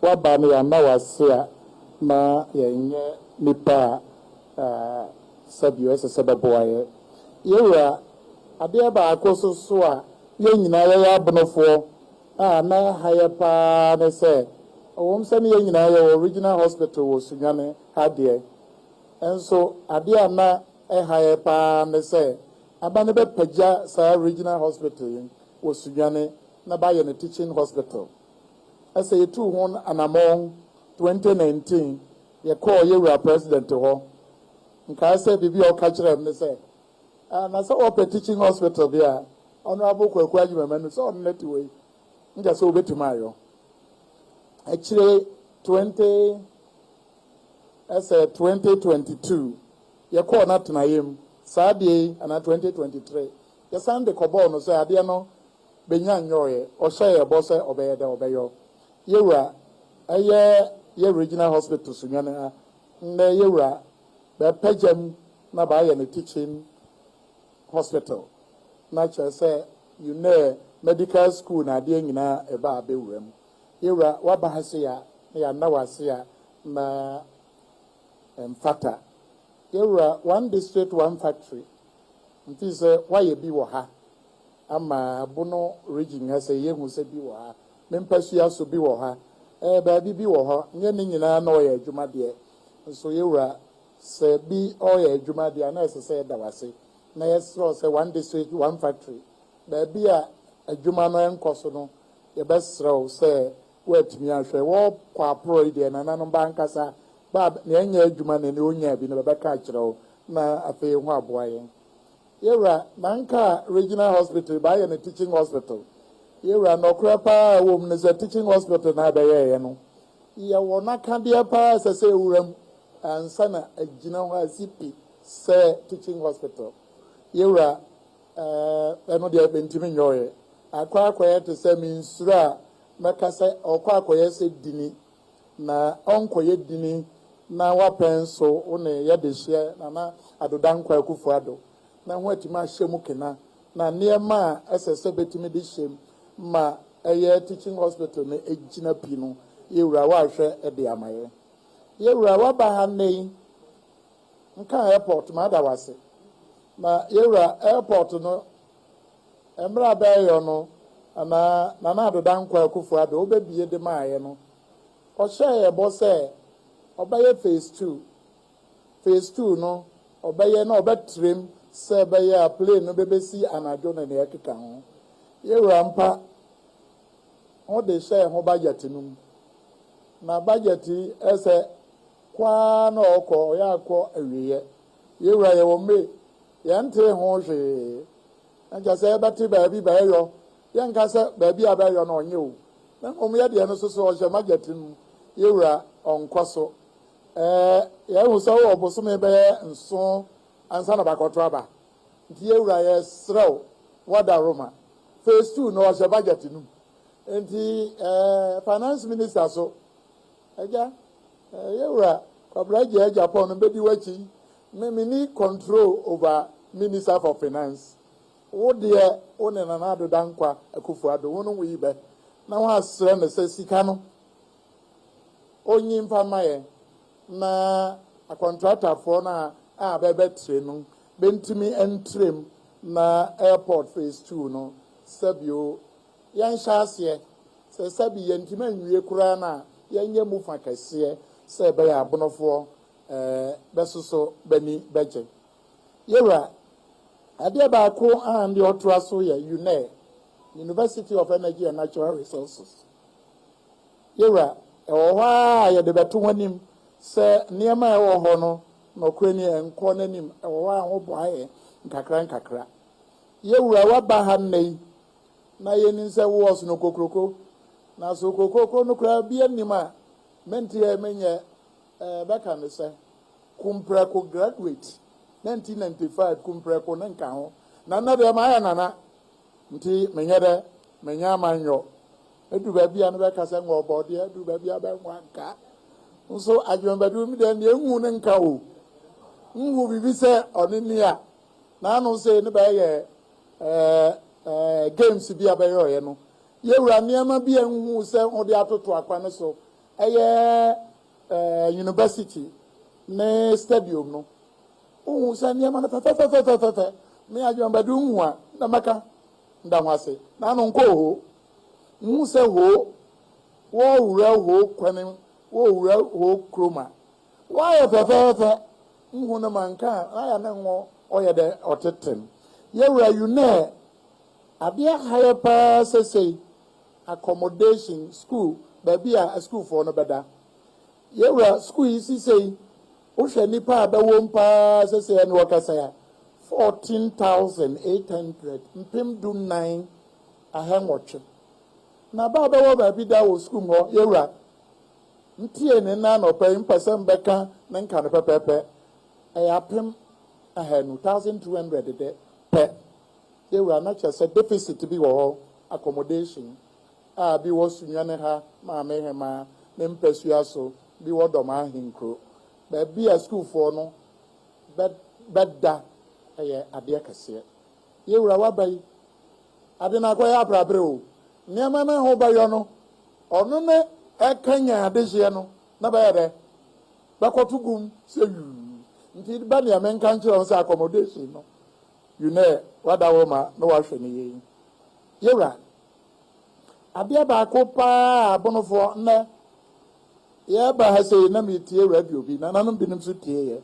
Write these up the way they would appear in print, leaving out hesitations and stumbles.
wabani ya na wasia na yenye nipa sabio ese sebeboaye yewura ade ba akoso so a ye nyina ye abonofo na haye pa ne se owom se ne ye nyina ye original hospital wo sunyane ade enso ade na haye pa ne se abane be pagya sa original hospital wo sunyane na ba ye ne teaching hospital ase yetu hon anamon 2019 ye call yewura president ho nka se bibi o ka kire me se na so open teaching hospital bia honorable kwaku ajuma no so on net way nja so obetima ayo actually 2022 ye call na tenayem saade ana 2023 ye sande kobo no so ade no benya nyoye o share boss obeyede obeyo yewura aye ye regional hospital sunyane na yewura be pagem na ba ye ne teaching hospital na say you know medical school na de nyina e ba abewuram yewura waba hase ya na wase ya na fata yewura one district one factory nti say why bi wo ha ama Bono region ha say yehu se bi wo ha mempasua so bi wo ha ba bi wo ho nye ne nyina na o ye adwuma de so yewura se bi o ye adwuma de na ese say da wase na yes say one district one factory ba bi a adwuma no enkoso no ye besrew say wetumi ahwe wo kwa pro ide na nanom bankasa ba na enya adwuma na ne onya bi na be ka kirew na afei ho aboaye yewura nanka regional hospital ba ye na teaching hospital yewura no kura pa wo mu ne teaching hospital na ba ye no ye wo na ka de pa se wuram ansa na agina ho asipi say teaching hospital yewura eno de bentimi nyoye akwa to say minsura makasa okwa se dini na onkoye dini na wapenso one ye de hye na adodankwa akufo ado na ho atima hyemu kena na niema esese betimi de hyem ma eye teaching hospital na ejina pi no yewura wa hwe e de amaye yewura wa ba ha nei nka airport ma da wase na yewura airport no emra ba yo no na adodankwa akufo ado obebie de maaye no o hye bo se obaye phase 2 no obaye na obetrem se baye a plane no bebesi anajo na ne ekeka ho yewura mpa o de hye ho budget num na budget ese kwa na okọ ya akọ awiye yewura ye wo me ye nte ho hwe anja se bati ba bi ba yo ye nka se ba bi aba yo na onye o na omuye de no so o hye budget num yewura onkoso ye hu so oboso me be nso ansa na bakoto aba nti yewura ye srew wada roma phase 2 no hye budget num nti finance minister so eja yewura kwabraje Japan be di wachi me ni control over minister for finance wo de one na na do dankwa akufo ado wono wi be na wa asre ne se sika no onyi mfamaye na a contractor for na bebe trenu bentimi entrem na airport phase 2 no sabio yan hyase se sabi yentimi anwie kura na yanye mu fa kase se be ya abonofo besoso bani beje yewura ade ba ko and otraso ya University of Energy and Natural Resources yewura ewa ya de beto wanim se niema ewo ho no no kwani enko nanim ewa ho boaye nkakra yewura waba ha nei na yeni se wo so no kokroko na so kokoko no kra bia nima menti e menye beka ne se kumprako graduate 1995 kumprako nanka ho na de ma ya nana nti menyere menya manyo edu ba bia no beka se ngo bode edu ba bia ba nwanka nso adwomba du mi de ne ehu ne nka o nhu bibi se onini a na anu se ne ba ye games bia ba yo ye no yewura niama bia nhu se ode atoto akwa ne so university ne stadium no o sa niam na fa me adwo mbadu hu a na maka nda ho ase na no nko ho hu se ho wo wura ho kwani wo wura ho kroma wa ya fa hu na manka aya na ngo oye de otetem ye wura you ne abia higher pa say accommodation school baby a school for no beda ye wura school yi say o hwe nipa abawo mpa say no wakasa ya 14,800 mpem du 9 ahenwoche na baba wo ba bi da wo school ho yewura ntie ne na no pe mpasem beka na nka no pepepe apem ahenu 1,200 de pe yewura na che se deficit bi wo accommodation bi wo sunyane ha ma mehema ne mpesua so bi wo Dormaahene kro ba bi a school for no bedda eye ade kase yewura wabai ade na kwa ya abrabre o niama na ho bayo no ono ne ekanya ade hye no na ba yede bakotugum se nti ba ne amenka nchiro on say accommodation no you know wada wo ma no wa hwe ne yi yewura ade ba ko pa abonofo na ye ba ha say na mi tie radio bi na nanom binim so tie ye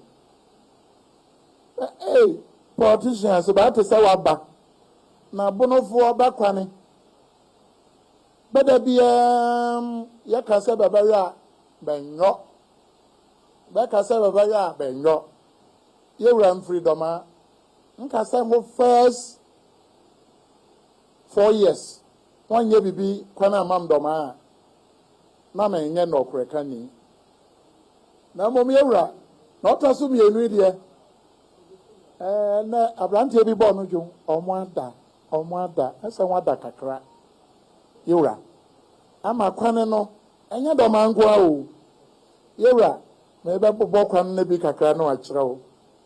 politicians about to say waba na bonofo ba kwani beda bi ya kase babara benyo ba kase babara benyo ye ram freedom a nkase ho first 4 years wanye bibi kwana amam doma na menye no koreka ni na mom ye wura na otaso mienu de na abrante bi Bono jo omoada asa wada kakra yewura ama kwane no enye domango a o yewura me be bobo kwan na bi kakra na akira o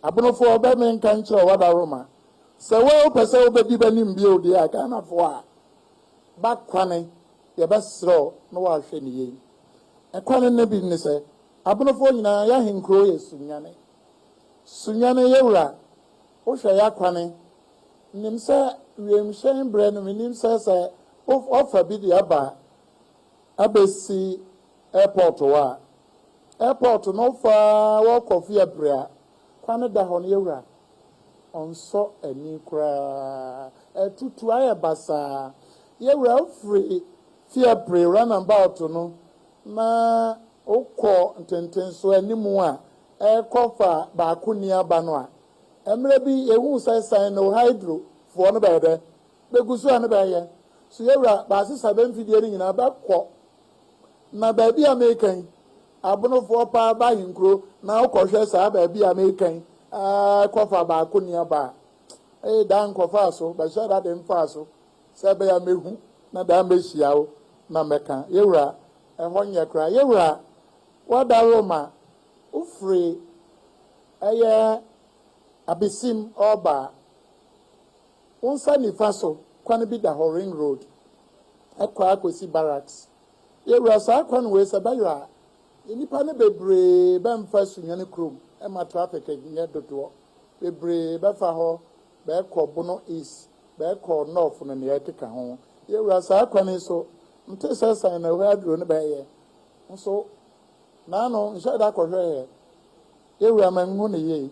abonofo oba me nka nkira wada roma se we pese obedi banim bi o de aka na fo a ba kwane ye be sro no wa hwe ni yi kwane na bi ni se abonofo nyina ya henkro ye sunyane yewura o hwe ya kwane nimsa wiemhyen bre no nimsa se ofa bi de aba abesi airport no fa wo kofi abrea kwane da ho no yewura onso ani kura tutu aye basa yewura free fi abre run about no na okọ ntenten so animu a kofa ba akuni aba no a emre bi ehu sai no hydro fo no be de begusu an be ye so yewura ba sisa be mfidie ni nyina ba kọ na ba bi American abonofo pa ba hinkro na okohwe sa ba bi American kofa ba akuni aba dan kofa so ba sha da dem fa so se be ya mehu na da mehia o na meka yewura ehonye kra yewura wada Roma ufri abisim oba unsa nifaso kwan bi da ring road akwa akosi barracks yewura sa kwan we se bayra nipa ne bebre ba mfa sunyane krom ma traffic nye dodo bebre ba fa ho ba ko Bono east ba ko north no ne ekeka ho yewura sa kwan so nte sesa na we adro ne ba ye nso na no nsha da ko hwe yewura manhu ne ye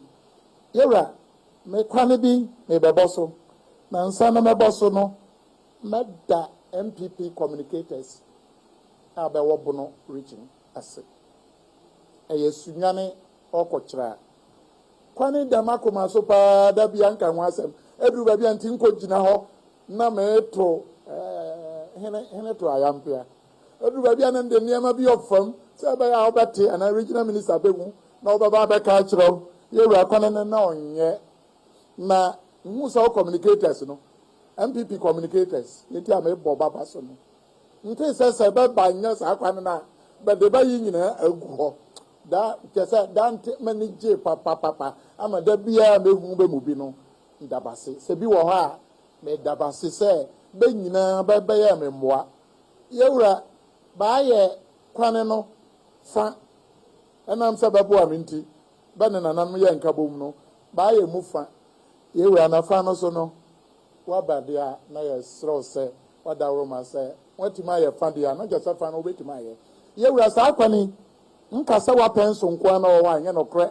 yewura me kwane bi me beboso na nsa na meboso no meda MPP communicators abewo Bono region ase sunyane okochira kwane da makoma so pa da bia nka ho asem edu ba bia nti nkogina ho na meto hene to ayampia edu ba bia na ndem niam bi ofam se ba ya obate ana regional minister bewu na obaba be ka chiro yewura kwane na onye na musa communicators no MPP communicators yeti amebo baba so no nti se ba banya sa kwane na ba de ba yi nyina agu ho da kesa dan manage papa ama da bia mehu be mu bi no ndabase se bi wo ha me dabase se be nyina ba ya memmoa yewura ba ye kwane no fa enam se bebo aminti ba ne nanam ye nkabom no ba ye mu fa ye wura na fa no so no wa ba dia na ye sro se wa da roma se watima ye fa dia na jesa fa no betima ye ye wura sa akwani nka se wa penso nko na wo anya no kre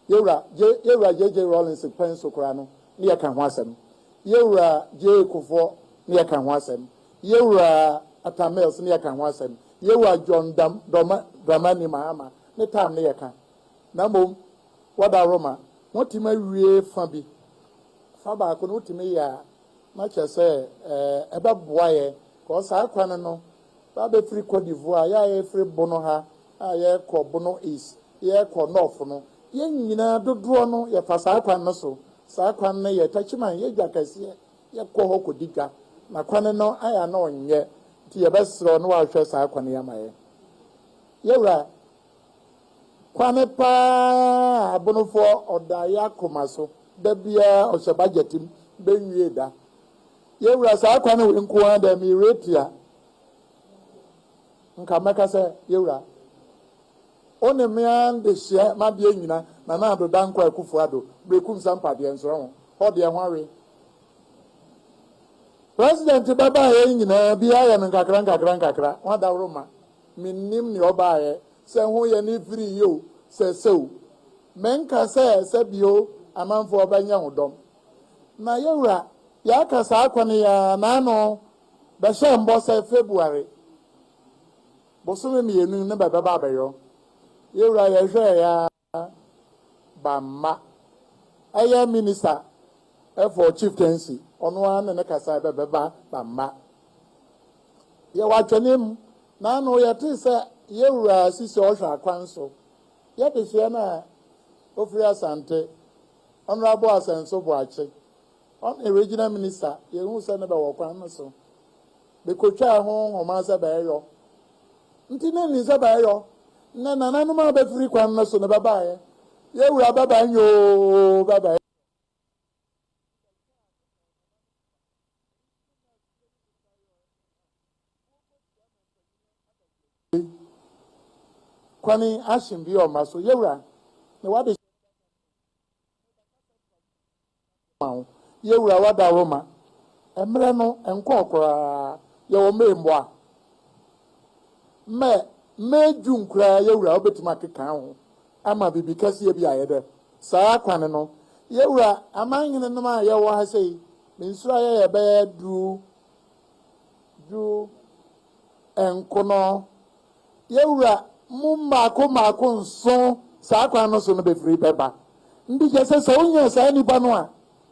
ye wura JJ Rollins penso kra no ne ye ka ho asem ye wura je kofo ne ye ka ho asem ye wura atamels ne ye ka ho asem ye wura John Dormaahene Mahama ne tam ne ye ka na mom wada roma wotima wie fa bi fa ba ko no timi ya na chese ebe boaye ko sa kwan no ba be free Cote d'Ivoire ya ye free Bono ha ye ko Bono East ye ko North no ye nyina dodo no ye fa sa kwan no so sa kwan no ye tachiman ye dwakase ye ko ho kodika na kwan no aya na onye ti ye besro no wa hwe sa kwan ya maye ye wura kwane pa abonofo odaya komaso da bia o se budgetim benwie da ye wura sa kwane we nko ada mi retia nka meka se ye wura one me an de hye ma bia nyina na ado danko akufu ado brekum sampa de ensoro ho ho de hwawe president baba ye nyina bia ya nkakra wada roma minnim ni oba ye se ho ye ni free yo se sew menka se bio amanfo obanya hodom na yewura ya kasa akwani ya na no be she mbo se February bosume mienu ne baba babayo yewura ya hwe ya bamma aya minister for chieftaincy onu an ne kasa baba bamma ye watwenem na no ya ti se yewura sisi ohwa akwanso ye de hye na ofiri asante honorable asenso boache on original minister ye hu se ne be wo kwan no so be kotwa ho homa se ba yo nti na ni se ba yo na nananu ma be firi kwan no so ne baba ye yewura baba nyo baba kwani ashimbi o maso yewura ne wade yewura wada roma emre no enko okra ye wo membo a meju nkra yewura obetima keka ho ama bibi kase bi ayede saa kwane no yewura amanyene no ma ye wo ha sei mensura ye be du enkono yewura mumma ko nso saa kwan no so no be free beba ndi je se so nya saa ni ba no a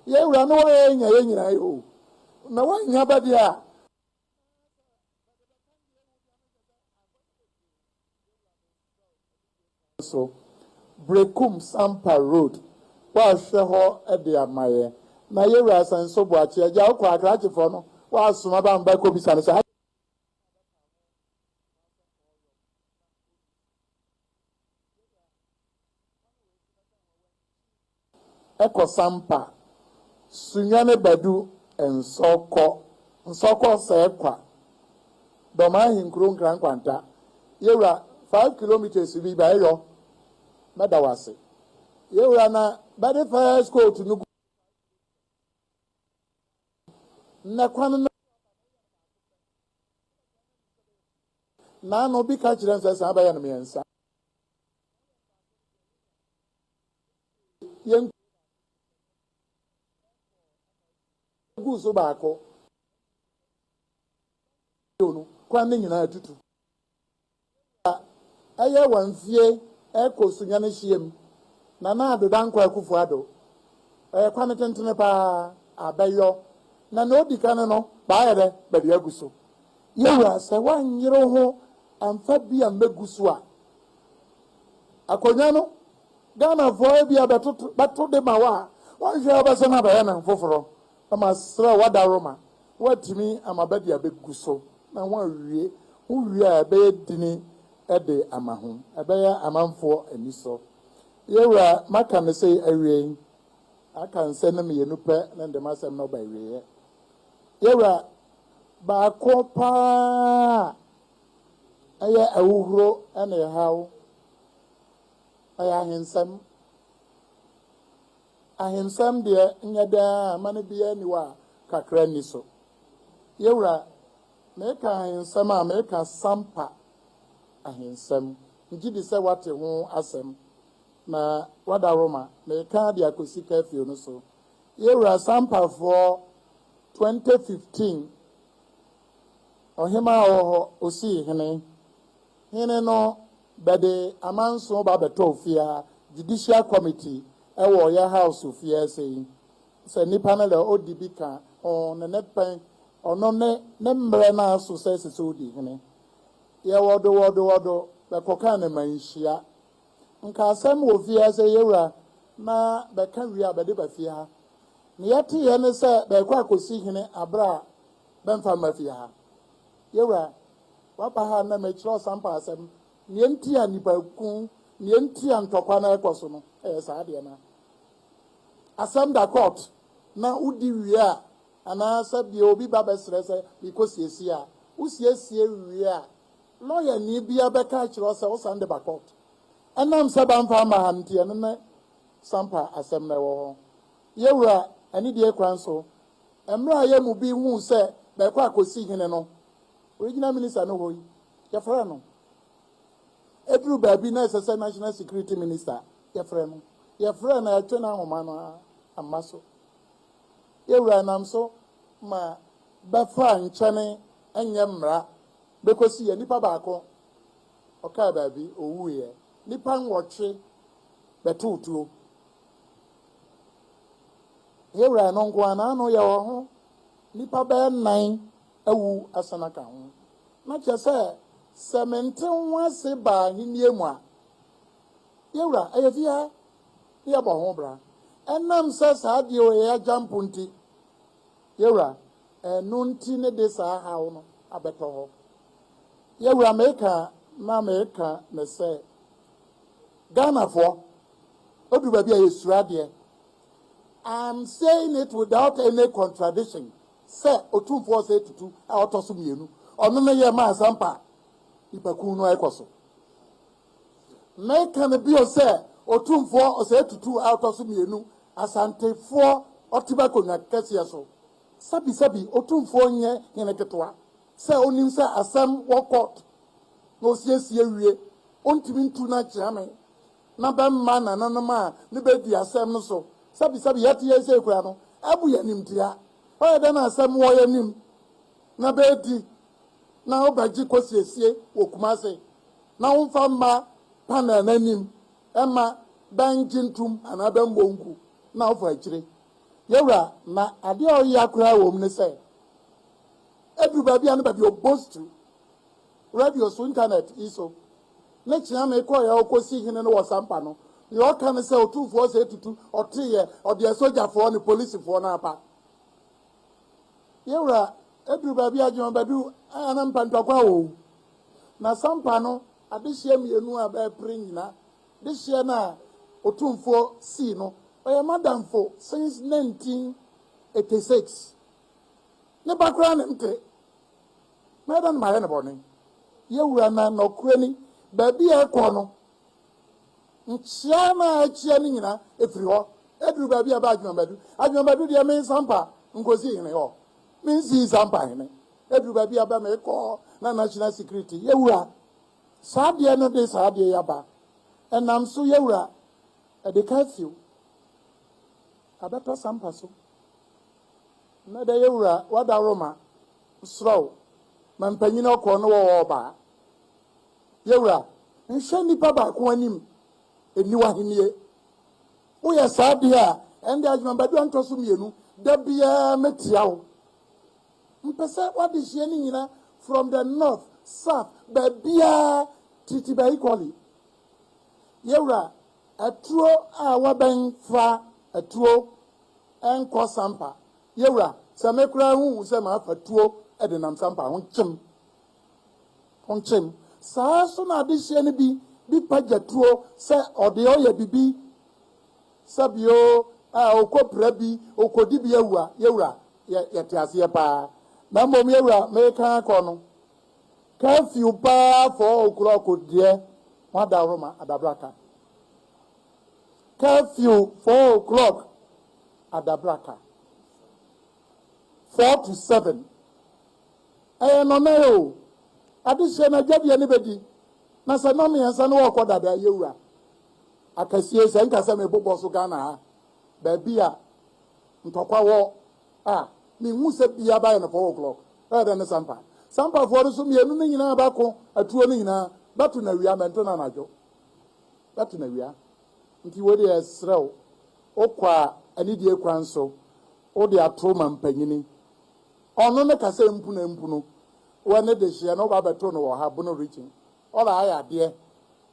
yewura no wa nya ye nyina yo na wa nya ba dia so brekum sampa road wa hwe ho e de amaye na yewura sanso bo ache ja okwa akrache fo no wa asoma ba mba ko bisa no sa eko sampa sunyane badu nsoko se kwa Dormaahene nkron kwanta yewura 5 kilometers bi ba yo medawase yewura na bade fire school to nugu na kwan na no bi ka kire nsa sa ba ya no miensa yen guso baako no kwan ne nyina atutu aye wanfie ekosunya ne hiem na adoda nkwa akufu ado kwan tentene pa abayo na odika no ba yede ba dia guso yewura se wanyere ho amfa bia meguso a akonya no Ghana for bia beto de mawa wanhwe obese na ba ya na foforo ama sra wada roma watimi amabadi abeguso na wanwie uwie abe dini ede amaho abeya amanfo aniso yewura maka me sei awie aka nse na me yenupe na ndem asem no ba wie yewura ba ko pa ɛyɛ awuhuro ɛna ɛhaw ɛyɛ ahensɛm deɛ nyɛ daa ma no biara ni wa kakra ni so yɛwura meka ahensɛm a meka sampa ahensɛm ngye di sɛ wate ho asɛm na wada roma meka de akɔsi kafio no so yɛwura sampafoɔ 2015 ɔhema a ɔwɔ hɔ osii hene no bɛde amanso ba bɛtɔ fia judicial committee ɛwɔ yɛ house fia sɛ sɛ nipa no la odi bi ka ɔno ne pɛn ɔno ne mmerɛ na so sɛ sɛ odi hene yɛ wɔdo bɛkɔka ne manhyia nka asɛm wɔ fia sɛ yɛwura na bɛka wie a bɛde ba fia ha ne yɛte yɛ ne sɛ bɛkɔ akɔsi hene abra bɛmfa ma fia ha yɛwura wapa ha na mɛkyerɛ ɔsampa asɛm neɛ nti a nipaku neɛ nti a ntɔkwa na ɛkɔ so no ɛyɛ saa deɛ na asɛm da court na wodi wie a anaasɛ deɛ obi ba bɛsrɛ sɛ bikɔsiesie a wosiesie wie a lɔya ni bia bɛka kyerɛ sɛ wosan de ba court ɛnam sɛ bamfa ama ha nteɛ no ne sampa asɛm na ɛwɔ hɔ yɛwura ɛne deɛ kwan so mmerɛ a yɛ mu bi hu sɛ bɛkɔ akɔsi hene no original minister no hɔ yi yɛfrɛ no eduru baabi na ɛsɛ sɛ national security minister yɛfrɛ no na yɛtwe no ahoma no ama so yɛwura nam so ma bɛfa nkyɛne ɛnyɛ mmara bɛkɔsi yɛ nipa baako ɔkaa baabi owuiɛ nipa nwɔtwe bɛtootuo yɛwura no nko ana ano yɛwɔ ho nipa bɛyɛ 9 awu asana ka ho na kyerɛ sɛ sɛ mente ho ase baa henie mu a yɛwura ɛyɛ fia ne yɛbɔ ho bra ɛnam sɛ saa deɛ ɔyɛ agyampo nti yɛwura ɛno nti ne de saa haw no abɛtɔ hɔ yɛwura meka ne sɛ ghanafoɔ ɔduru baabi a yɛsura deɛ I'm saying it without any contradiction sɛ otumfoɔ sɛ tutu a ɔtɔ so mmienu ɔno ne yɛ maa sampa nipaku no ɛkɔ so meka ne bio sɛ otumfoɔ ɔsɛ tutu a ɔtɔ so mmienu asantefoɔ ɔte ba konwa kɛseɛ so sabi otumfoɔ nyɛ hene ketewa sɛ onim sɛ asɛm wɔ court na osiesie wie ontumi ntu na kyerɛ me na bɛmma nananom a ne bɛdi asɛm no so sabi yɛte yɛ sɛ kura no abu yɛ nimtia ɔyɛ dɛ na asɛm wɔ yɛ nim na bɛdi na ɔbɛgye kɔsiesie wɔ kumase na womfa mma panel n'anim ɛma bɛngye ntum anaa bɛmbɔ nku na ɔfa akyire yɛwura na adeɛ a ɔyɛ akora wɔ mu ne sɛ eduru baabi a ne baabi ɔbostu radio so internet iso ne kyea me kɔ yɛ ɔkɔsi hene no wɔ sampa no nea ɔka ne sɛ otumfoɔ sɛ tutu ɔteyɛ ɔde asogyafoɔ ne polisifoɔ no apa yɛwura eduru baabi adwuma badu ana mpantɔkwa wɔ na sampa no adehyɛ mmienu a bɛpere nyina dehyɛ no a otumfoɔ sii no ɔyɛ madamfo since 1986 ne bakora ne nte mɛda no mayɛ ne bɔne yɛwura na nɔkora ni baabi a ɛkɔ no nkyia na akyia no nyina ɛfiri hɔ ɛduru baabi a ba adwumabadu deɛ me sampa nkosi hene hɔ mensi sampa hene ɛduru baabi a ba mekɔ na national security yɛwura saa deɛ no de saa deɛ yɛaba ɛnam so yɛwura ɛde kafio abɛtɔ sampa so na da yɛwura wada roma sorɔw ma mpanyin ɔkɔ no wɔwɔ ɔbaa yɛwura nhwɛ nipa baako anim eniwa henie woyɛ saa deɛ a ɛnde adwumabadu antɔ so mmienu da biara mɛtia wo mpɛ sɛ wade hyia no nyina from the north south baabiara titi ba equally yɛwura atuo a wabɛn fa atuo ɛnkɔ sampa yɛwura sɛ mekora hu sɛ maafa tuo ɛde nam sampa ho nkyem saa so na ade hyia no bi pagya tuo sɛ ɔde ɔyɛ bibi sɛbio a okɔpra bi okɔdi bi awua yɛwura yɛte aseɛ paa na mmom yɛwura meka akɔ no curfew pa 4 o'clock deɛ wada Roma adabraka curfew 4 o'clock adabraka 4 to 7 no no adishe na jadi ani bedi na se no me yansa no wɔ dada yewura akasie se nka se me bobɔ so Ghana ha ba bia ntɔkwa wɔ me hu se bia ba no 4 o'clock da ne sampa for so me enu nyina ba ko atuo ne nyina batu na wia mento na najo batu na wia nti wo de esrew okwa ani die kwan so wo de atro ma mpanyini ono ne kase mpu na mpu no wane de hia no ba beto no wo ha Bono region ola aya de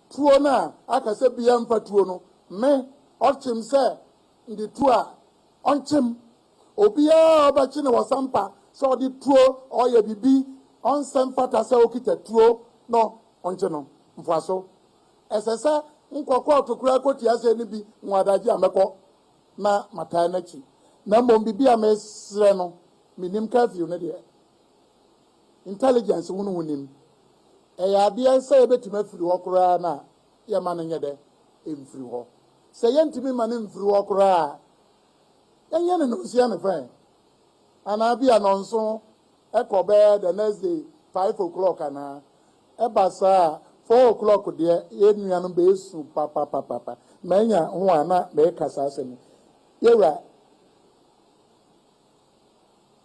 tuo na akase bia mfa tuo no me ochim se ndi tuo onchim obia obachi ne wasampa so di tuo oye bibi onsem fata se okita tuo no onche no mfaso esese nkokọ otokura koti ase ni bi nwadaji amekọ na matai nachi na mbom bibi amesre no minim curfew ne de intelligence hunu hunim ya bia se ebetuma firi ho kura na ya ma nye de emfiri ho se yentimi ma ne mfiri ho kura enye ne no sia ne fa ana bia no nso ekobe the next day 5 o'clock ana ebasa 4 o'clock de yenua no be su papa manya ho ana me kasa asem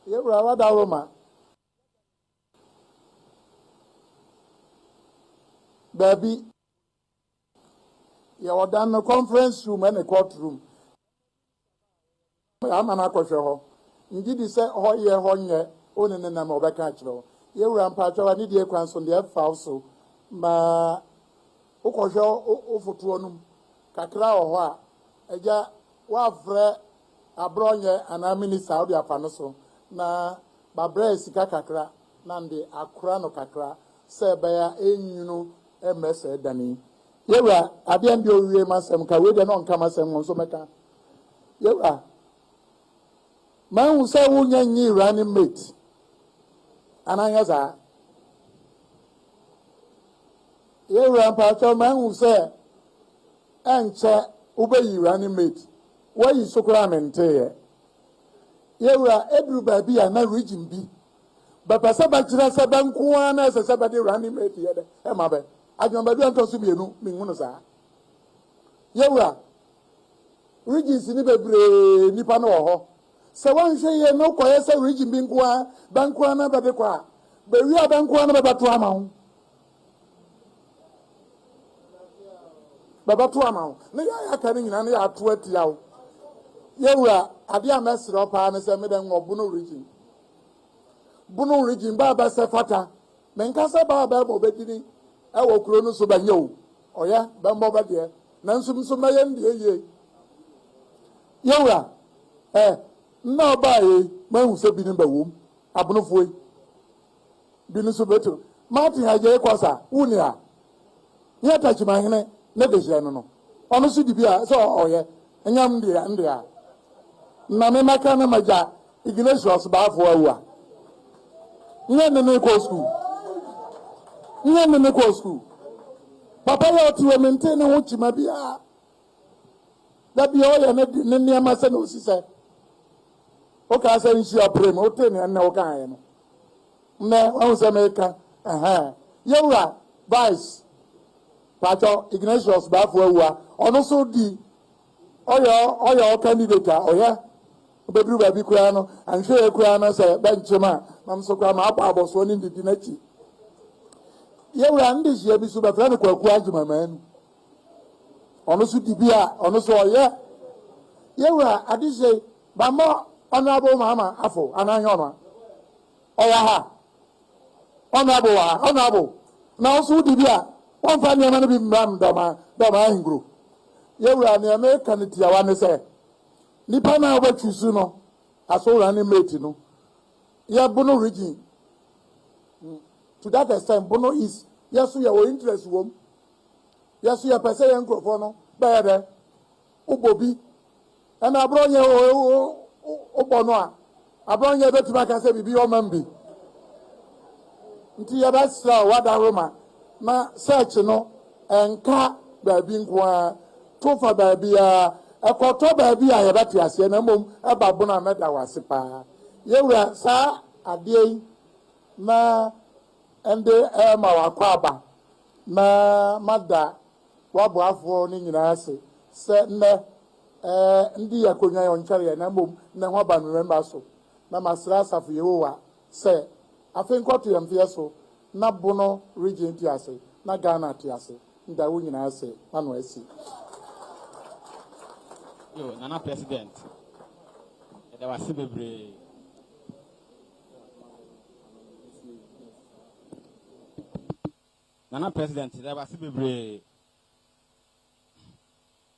yewra wada Roma baby ya wadan no conference room and a courtroom amana kwhwe ho ngidi se ho ye ho nye onene na ma obeka kiro yewra mpa twa ni die kwan so de fa so ma ukohwe ofotuo num kakra ho a eja wa frɛ abronye ana minister obi afano so na babre sika kakra na ndi akura no kakra se baya enyunu emese dani yewra abia ndi owie masem ka we de no nka masem nso meka yewra man hu se wo nyanyi running mate ananya za yewra pa man hu se enche ubeyi running mate wayi sokora mente yewra edru baby na region bi ba pasa ba kira sa banku ana se ba de running mate ye de e ma be adwon ba bi anto so bienu mi hunu sa yewra regions ni bebre nipa no ho se wan hwe ye no koye se region bi nko a banku ana ba de kwa be wi a banku ana ba to ama ho baba to ama ho ne ya ka ni nyina ne ya to atia ho yewra ade a mesro pa ne se me de ngo Bono region ba se fata men ka se ba mo bedini e wo kuro no so ba nyew oya ba mo ba de na nsum so ma ye ndie ye yewra na ba ye ma hu se bi ni ba wom abono foi bi ni so beto Martin haje kwasa uni a ye tachi ma hene ne de je no ono so di bi a so oye enyam ndie a na me maka na maja Ignatius ba afo awu nye ne ko school papa ya otu we maintain ho chima bia da bia o ya ne niam se na osise o ka se nshi aprem o te ne na o ka ye no ne o se me ka yewra vice pacho Ignatius ba afo awu ono so di oyo candidate oya obedru ba bi kura no anhwe kura no se benchema nam so kwa ma akwa aboso ni ndidi nachi yewra ndi hia bi so ba fra ne kwaku ajuma manu ono so dibia ono so oye yewra adise ba mo honorable mama afo ananya ono oya ha honorable na so dibia won fa ne no bi mbam doma hingro yewra ne America ne tiawa ne se nipa na obatusu no aso running mate no ya Bono region to that extent Bono is yaso ya o interest wom yaso ya pese ya nkrofo no ba de ubobi ana abronye o Bono a abronye betuma ka se bibi o mambi nti yɛbɛsrɛ wada roma na search no enka baabi nkoa tofa baabi a ekoto baabi a yɛbɛte ase na mmom eba bona meda wase paa yɛwura saa ade na ende ma wakwaba na mada waboafo ni nyina ase se nne ndi yakonya yonkyere na mmom na ho ba no remember so na masra asafo yewowa se afenkoto yamfie so na Bono region ti ase na Ghana ti ase nda wo nyina ase manu asi yo nana president da wase bebre nana president da wase bebre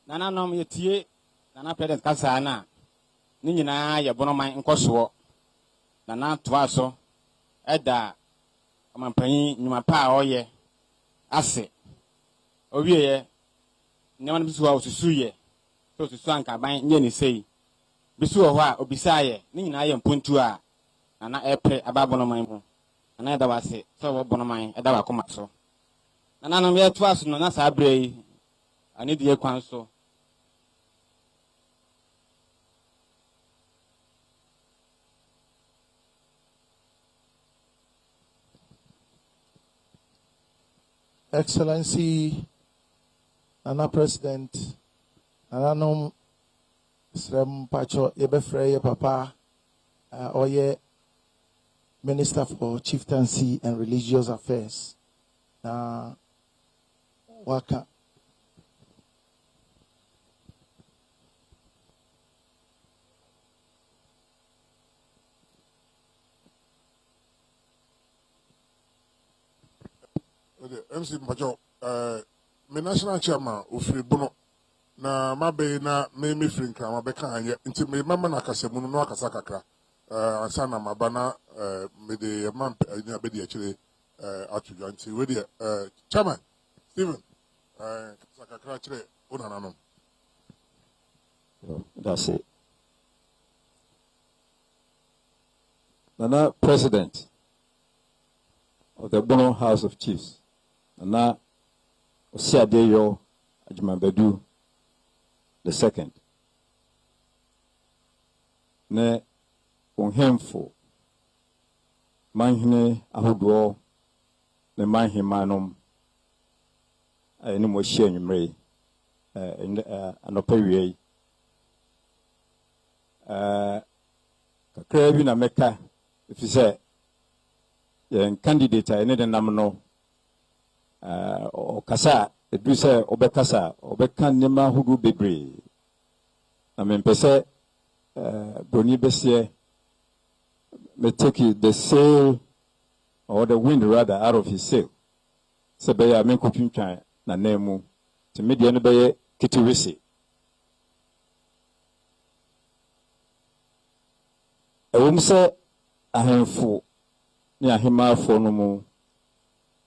nana nom yetie nana president kasa na ni nyina ye Bono man nkoso nana toa so eda amampanyi nyuma pa oye ase owieye nyama bisu a osusuye so osusu anka ban nye ni sei bisu ho a obisaye ni nyina ye mpontu a nana epre aba Bono man mu nana eda wase so Bono man eda wa koma so nana no ye toa so no na sa abrei ani die kwan so Excellency, Nana President, Nananom Srem Pacho Yebefreye Papa, Oye Minister for Chieftaincy and Religious Affairs. Waka. MC Majo, my national chairman of Bono, na mabe na me free nkra mabeka anye nti me mama na kasemu no akasa kakra ansana mabana me de man nya be de akire atudwa nti we de chairman Stephen kasa kakra akire onana no that's it. Nana President of the Bono House of Chiefs, Nana Osiadeyo Ajumabedu the second. Ne unhemfo manhine ahodo ne manhimanom ene mo hye anwumre anopawie kakra bi na meka ifise yen candidate ene de nam no okasa eduse obekasa obeka nema hudu bebre na mempese broni besie me take the sail or the wind rather out of his sail se be ya me kopintwan na nemu te media no be kitiwisi ewumse ahemfo ni ahemafo no mu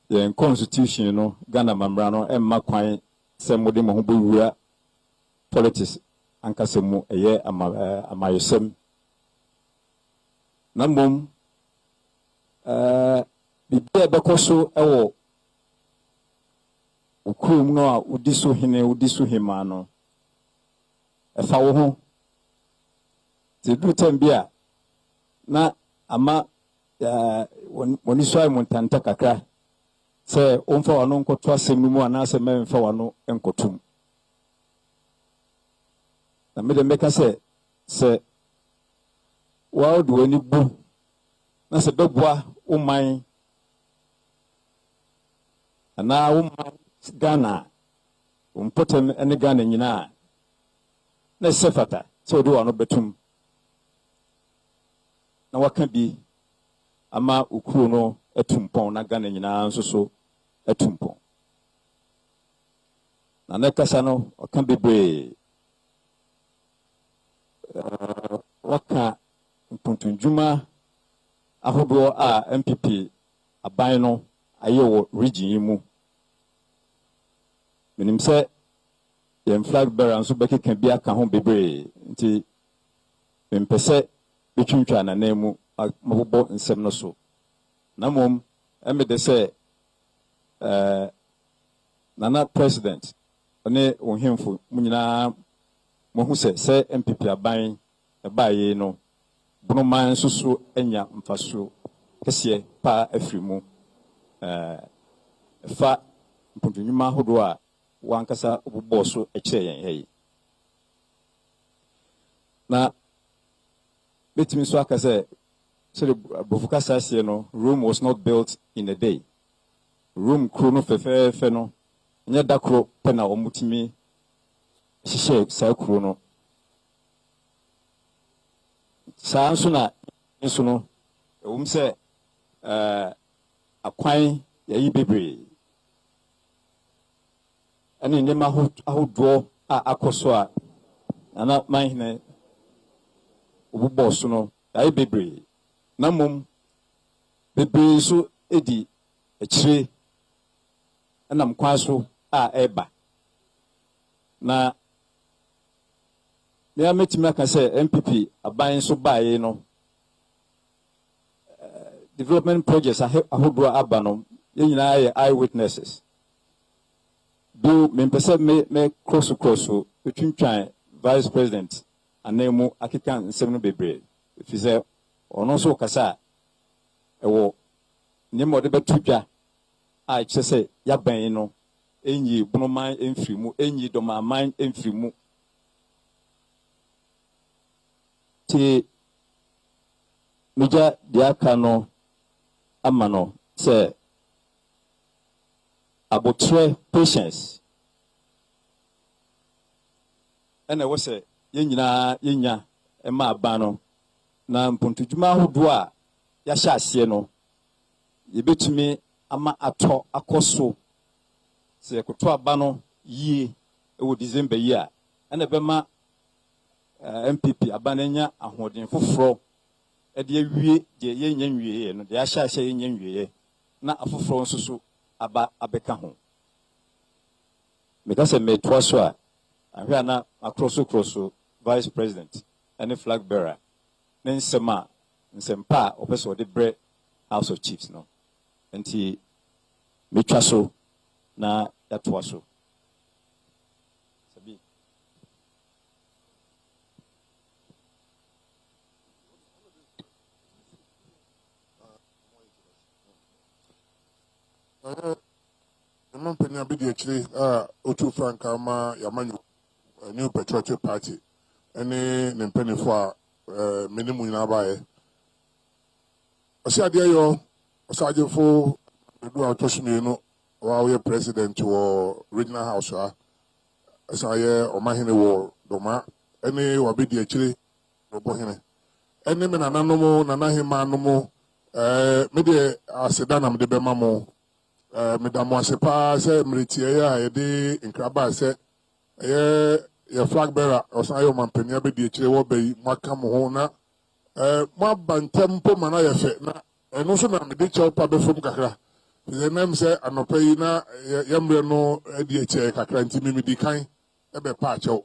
yen constitution no Ghana mamra no emma kwan se mode mo ho bowura politics ankasemu eye amayesem na mom bibia bekoso ewo ukrum no a udiso hene udiso hema no efa wo ho ti du tambia na ama woni so mo ntanta kakra se onfa wano nkoto asem mu ana se memfa wano enkotum na me de meka se wa do ani bu na se beboa uman ana uman Ghana umpotem ene Ghana nyina na sefata so do wano betum na waka bi ama ukuru no etumpon na Ghana nyina nso so etumpon na nekasa no waka bebre waka mpuntunjuma ahodo a MPP aban no ayewo region yi mu menim se yem flag bearer nso bekeka bia ka ho bebre nti mempese betwintwa na nemu mabobo nsem no so na mom ɛmɛ de sɛ nana president ɔne ohemfo mu nyinaa mo ho sɛ MPP aban ɛbaayɛ no Bono man nso so anya mfaso kɛseɛ paa afiri mu ɛfa mpontunwuma ahodoɔ a wankasa wobobɔɔ so ɛkyerɛ yɛn ha yi na betimi nso aka sɛ Bofu kasa aseɛ no Rome was not built in a day. Rome kuro no fɛfɛɛfɛ no nyɛ da koro pɛ na ɔmutumi hyehyɛ saa kuro no saa nso na nso no ɛwom sɛ akwan yɛyi bebree ɛne nneɛma ahodoɔ a akɔ so a nana manhene obubɔ so no yɛayɛ bebree na mmom bebree nso edi akyire ɛnam kwan so a ɛba na mea mɛtumi aka sɛ MPP aban nso baeɛ no development projects ahodoɔ aba no yɛn nyinaa yɛ eyewitnesses do mempɛ sɛ me cross betwintwan vice president anan mu akeka nsɛm no bebree ɛfiri sɛ ɔno nso kasa a ɛwɔ nneɛma ɔde bɛto dwa a kyerɛ sɛ yɛaban no ɛnyi Bono man ɛmfiri mu ɛnyi Dormaahene ɛmfiri mu te megya deɛ aka no ama no sɛ abotire patience ɛna ɛwɔ sɛ yɛn nyinaa yɛnya ɛma aban no na mpontudwuma ahodoɔ a yɛahyɛ aseɛ no yɛbɛtumi ama atɔ akɔ so sɛ yɛkoto aba no yie ɛwɔ December yi a ɛna ɛbɛma MPP aba no anya ahoɔden foforɔ ɛde awie deɛ yɛnya nwieɛ no deɛ ahyɛ yɛnya nwieɛ na afoforɔ nso so aba abɛka ho meka sɛ metoa so a ahwɛ a na akorɔ so vice president ɛne flag bearer ne nsɛm a nsɛmpa a ɔpɛ sɛ ɔde brɛ House of Chiefs no nti metwa so na yɛatoa so sabi ɛma mpanya bi de akyire a otu franka ma yamanyo New Patriotic Party ɛne ne mpanimfoɔ a mene mu nyinaa baeɛ ɔsɛ adeɛ yɛ ɔsɛagyefo edu a ɔtɔ so mmienu ɔyɛ president wɔ regional house a ɛsɛ ayɛ ɔmahene wɔ Doma ɛne wabɛdi akyire ɔbɔhene ɛne me nanahema nom mede aseda na mede bɛma mo meda mo ase paa sɛ mmeretie a yɛde nkraba sɛ yɛ flag bearer ɔsan ayɛ ɔmampania bɛdi akyire wɔ bɛyi moaka mo ho na moaba ntɛm mpo ma no yɛ fɛ na ɛno nso na mede kyɛw pa bɛfam kakra nam sɛ anɔpa yi na yɛmmerɛ no adi akyɛ kakra nti memedi kan ɛbɛpa akyɛw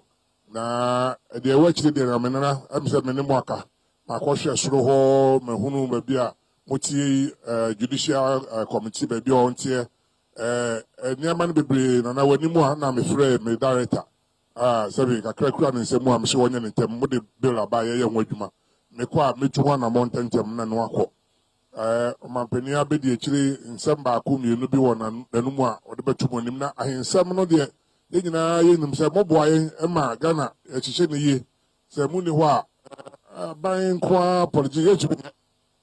na ɛdeɛ ɛwɔ akyire deɛ na menana ɛm sɛ mene mo aka makɔhwɛ soro hɔ mahunu baabi a motie judicial committee baabi a ɔnteɛ nneɛma no bebree nana w'anim a na mefrɛ me director sɛbi kakra kura ne nsɛm a mehyɛ wɔnyɛ ne ntɛm mode bill aba yɛyɛ ho adwuma mekɔ a metu ho anammɔ ntɛntɛm na no akɔ ɔmampanin abɛdi akyire nsɛm baako mmienu bi wɔ n'anum a ɔde bɛto mu anim na ahensɛm no deɛ yɛn nyinaa yɛnim sɛ moboa yɛn ma Ghana ɛhyehyɛ ne yie sɛ mu ni hɔ a aban nko a politics yɛtumi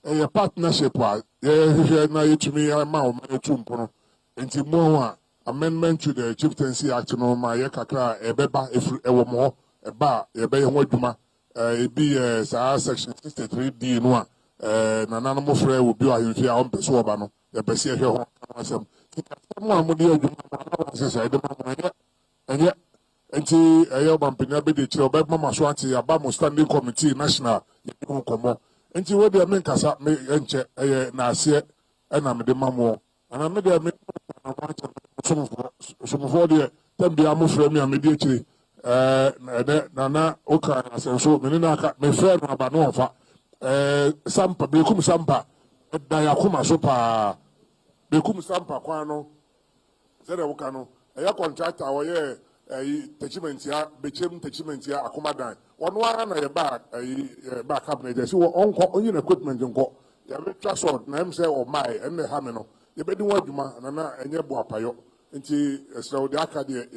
ɛyɛ partnership a yɛhwehwɛ na yɛtumi ama ɔma yɛtu mpono nti mu ho a amendment to the Chieftaincy Act no ma yɛ kakra a ɛbɛba ɛwɔ mo hɔ ɛba a yɛbɛyɛ ho adwuma ebi yɛ saa section 63D no a nananom frɛ wɔ bi ahemfie a ɔmpɛ so ɔba no yɛpɛ sɛ yɛhwɛ ho asɛm asɛm a mode yɛ adwuma sɛ sɛ ɛde ma ɛnyɛ nti ɛyɛ ɔmampanin bɛde kyerɛ ɔbɛma ma so ante aba mo standing committee national yɛde ho nkɔmmɔ nti wo deɛ menkasa ɛnkyɛ ɛyɛ naaseɛ ɛna mede ma moɔ ana mede somfoɔ deɛ tam bia mofrɛ me a mede akyire ɛnɛ nana woka asɛm so mene no aka mefrɛ no aba ne ɔfa sampa berekum sampa da yakoma so paa bekum sampa kwan no sɛ de woka no ɛyɛ contractor wɔyɛ attachment ya bechem attachment ya akomadan ɔno ara na yɛba ba cabinet sɛ ɔnkɔ ɔnyi na equipment nkɔ yɛbɛtwa sɔd na ɛm sɛ ɔmae ɛnna ɛha me no yɛbɛdi ho adwuma na ɛnyɛ bo apayɔ nti ɛsrɛ wo de aka deɛ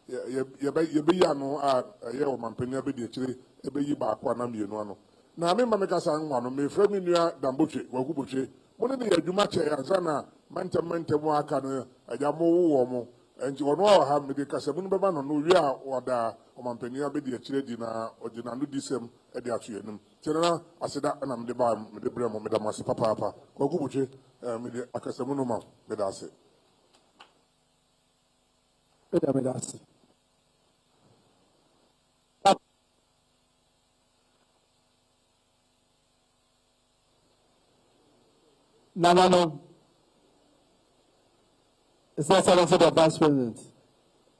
yɛbɛyi ano a ɛyɛ ɔmampanin abɛdi akyire ɛbɛyi baako ana mmienu ano na me ma mekasa nwa no mefrɛ me nua dambotwe wagu botwe mo ne yɛ adwuma kyɛ ansa na mantam aka no agya mo wo mo nti ɔno a ɔha mede kasa mu no bɛba no no wie a ɔda ɔmampanin abɛdi akyire di na ɔgye n'ano di sɛm de ato yɛnim nti na aseda na mede ba mede brɛ mo meda mo ase papaapa wagu botwe mede akasamu no ma mede ase mede ase no. It's not the vice president.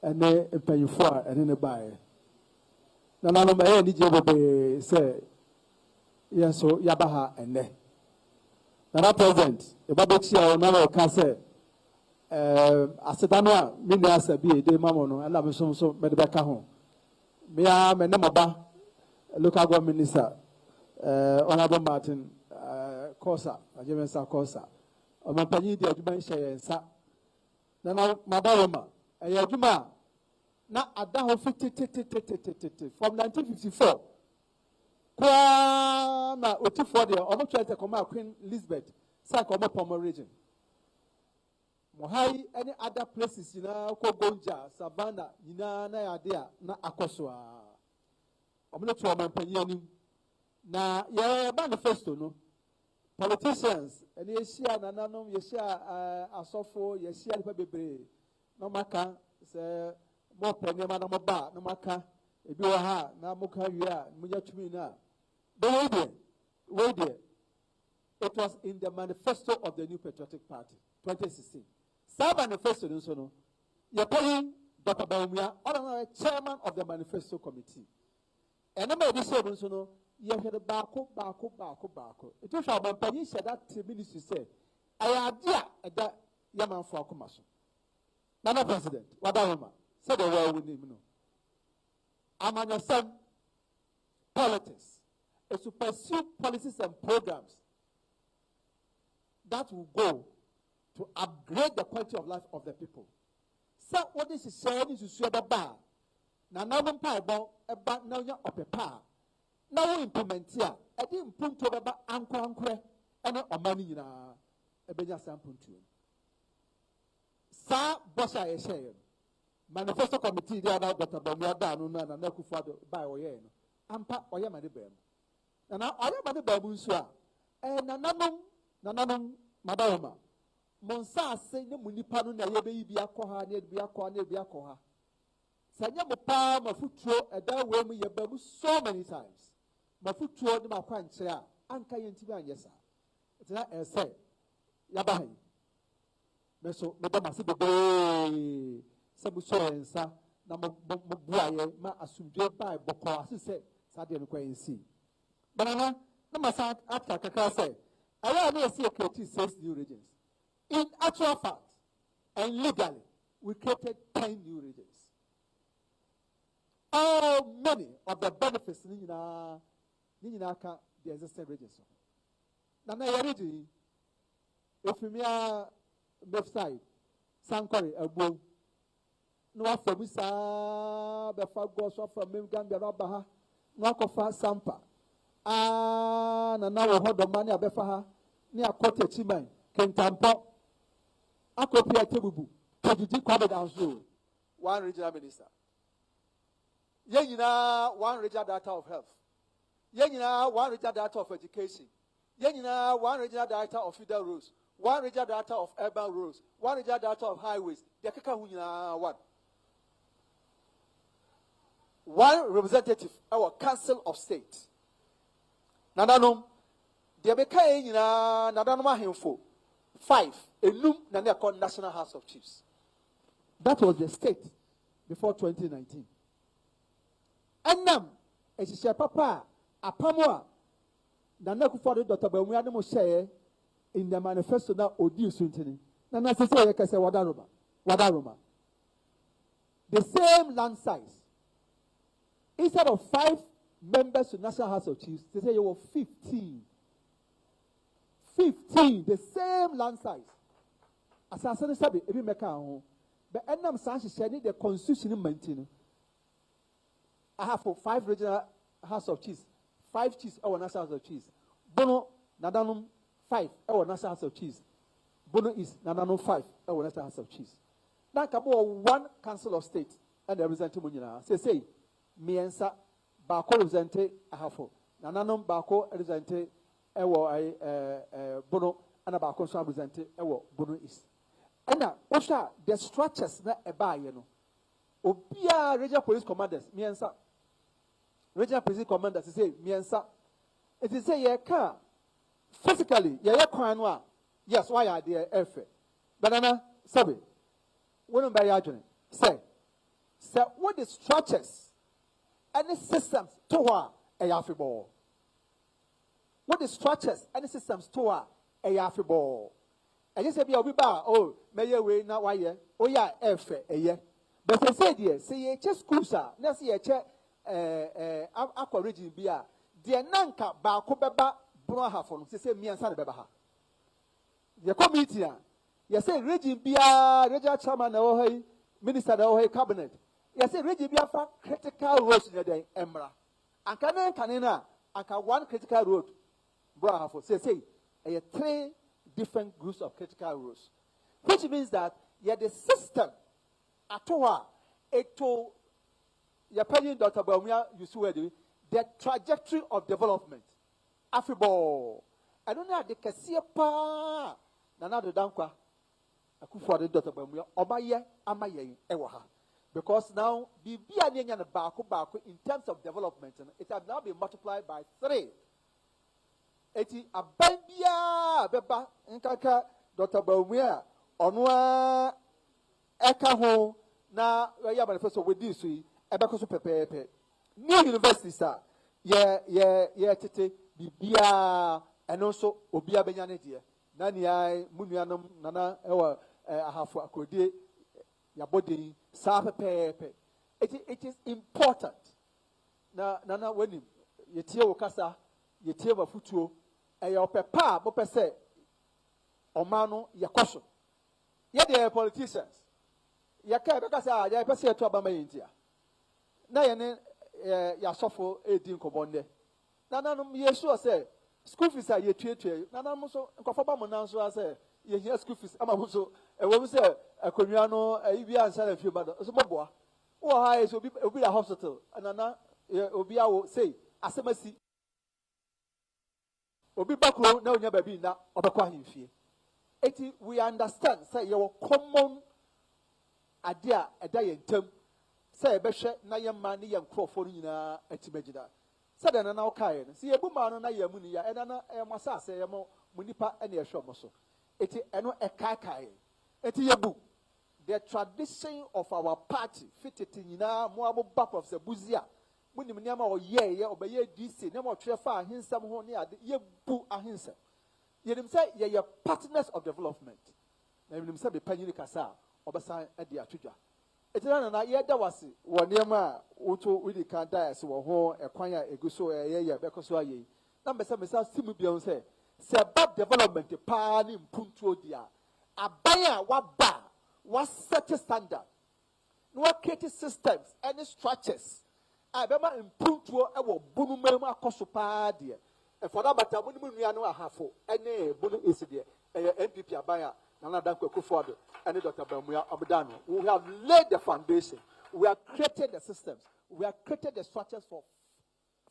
And then a pay for and then a buyer. No, my any job say, yes, so Yabaha and then. Now, present, the Babachia or Nana can say, Asetana, Minas, be de Mamono, and I'm so Medbaka home. Me, I'm a number, local government minister, Honorable Martin. Kosa, Ajemensa Kosa. Omampani di adwuma share nsa. Na Bawumia, adwuma na ada ho fiti from 1954. Kwa na otifo de omo twete koma Queen Elizabeth sa ko Pomo region. Mohai any other places na ko Gonja, Savannah, nyina na yade a na akoso a. Omo no to omampani anim. Na ye manifesto no politicians and Yesia Nananum, Yesia Asofo, Yesia Bebre, no maka, say more penema no ba, no maka, a biwaha, Namuka, Muyachmina. But wait there. It was in the manifesto of the New Patriotic Party, 2016. Some manifesto, no, you're paying Dr. Bawumia, chairman of the manifesto committee. And I'm a so you had a bako. It was our company said that ministry said, I idea at that Yaman for commercial. Nana President, Wadawama, said the world with him. I'm on your son, politics is to pursue policies and programs that will go to upgrade the quality of life of the people. So, what is saying is to see the bar. Now, about now you're up a par. Now implement here. I didn't put to about anchor and a money in a beja sample to him. Sa Bosha is saying, manifesto committee, the other Dr. Bawumia down and Naku father by Oyen. Ampa Oyamadi Bem. And now Oyamadi Babuswa. And Nananum, Madama. Monsa say no munipano na yebe biakoha, ne biakoha. Sanya Mopa, my foot throw a down way me yababu so many times. My foot toward my quant chair, Anka Yentiba, yes, sir. It's not a say, Yabahi. Meso, Madame Sibe, Sabuso and Sa, Namabuaye, ma assumed by Boko, as he said, Sadian Quay see. But I know, Namasa after Kaka said, I want to see a creative 6 new regions. In actual fact, and legally, we created 10 new regions. All many of the benefits the existing regions. Now, already, if we are left side, Sankori, a boom, no for Missa, Befa goes off from Gambia, Rabaha, Nakofa, Sampa. And now we hold the money of Befaha, near Kote Chiman, Kentampo, Akopia Tebubu, Kajiji Kwabedans, one regional minister. Yenina, one regional director of health. Yenina, one regional director of education. Yenina, one regional director of federal roads. One regional director of urban roads. One regional director of highways. One representative, our council of state. Nananum, the Abeka Yenina, Nadanuma Himfo. 5, a loom, Nana called National House of Chiefs. That was the state before 2019. And now, as you say, Papa, a Pamoa, Nana Kufado, Dr. Bawumia, no share, in the manifesto now odi suntini na na sese ye kase wadaroma the same land size instead of 5 members to National House of Chiefs they say you were 15 the same land size asase ne sabe ebi meka ho but enam san hye the constitution maintain I have 5 regional House of Chiefs 5 chiefs our National House of Chiefs Bono nadanum 5 our National House of Chiefs Bono is nadanum 5 our National House of Chiefs na kabo 1 council of state and the representative munyina say miensa ba ko represent ahafo nadanum ba ko represent ewo Bono and ba ko so represent ewo Bono is ena osha the structures na eba ye no obia regional police commanders miensa regional police commanders say miensa it is say ye can physically ye kwan no a yes why are there efe banana sabe wonu ba ya adwene say what the structures and the systems to wa e yafebo what the structures and the systems to wa e yafebo e just say bia obi ba oh meye we na wa ye o ya efe eye but say there say ye che schools a na say ye che akwa region bia de nanka ba ko beba bro hafo no say miansa ne beba ha the committee a you say region bia regional chairman na wo hai minister na wo hai cabinet you say region bia fa critical roles in the emra anka na kanena anka 1 critical road bro hafo say 3 different groups of critical roles which means that the system atoa eto your penny Dr. Bawumia used to the trajectory of development. Afibo. I don't know the Cassia pa. Nana the Dankwa. I could for the Dr. Bawumia. Obaye amaye ewaha. Because now Bibia Nyan Baku in terms of development, it has now been multiplied by 3. Eti abambia beba nkaka Dr. Bawumia onwa eka ho na ya manifesto with this ebekoso pepepe new universities are tete bibia eno so obia benya ne de na ni ai munuanom nana ewa ahafo akodie ya body sa pepepe it is important na nana wani yetie wo kasa yetie ba futuo eya opepa bo pese omano yakoso ye the politicians yaka be kasa ya pese to abama yintia na yene ya sofo edi nkobonde na nanom yesu say school fees are yetuetue na nanom so nkofo ba mo nan so say ye hia school fees ama mo so ewo say akonwa no ibi ansa na fie ba do so moboa wo ha so obi a hospital anana obi awo say asemasi obi bakro na onya baby na obekwa himfie eti we understand say your common idea eda yentam say ebehwe na yemma ne yenkrofo no nyina atibagida say da na okaye no say ebuma no na yamu ni ya eda na emasa say yemo munipa ene ehwe mo so eti eno ekakaye eti yebu the tradition of our party fititi nyina mo aboba Professor Buzia munim niam a oyeye obeye DC ne mo twefa ahensam ho ne ade yebu ahensam yenim say ye partners of development na yenim say be panyini kasa obesan ade atudwa etina na ye da wase wo niam a woto widi kan dias wo ho ekwan a eguso ye bekoso aye na mbesa mesa simu bia say bad development pa ni mpuntuo dia aban a waba was set standard no create systems and structures abema mpuntuo ewo bunu mem akoso pa dia e for that matter bunu nua no ahafo ene bunu esi dia NPP aban a nana danko Akufo-Addo and Dr. Bawumia Abdano. We have laid the foundation. We have created the systems. We have created the structures for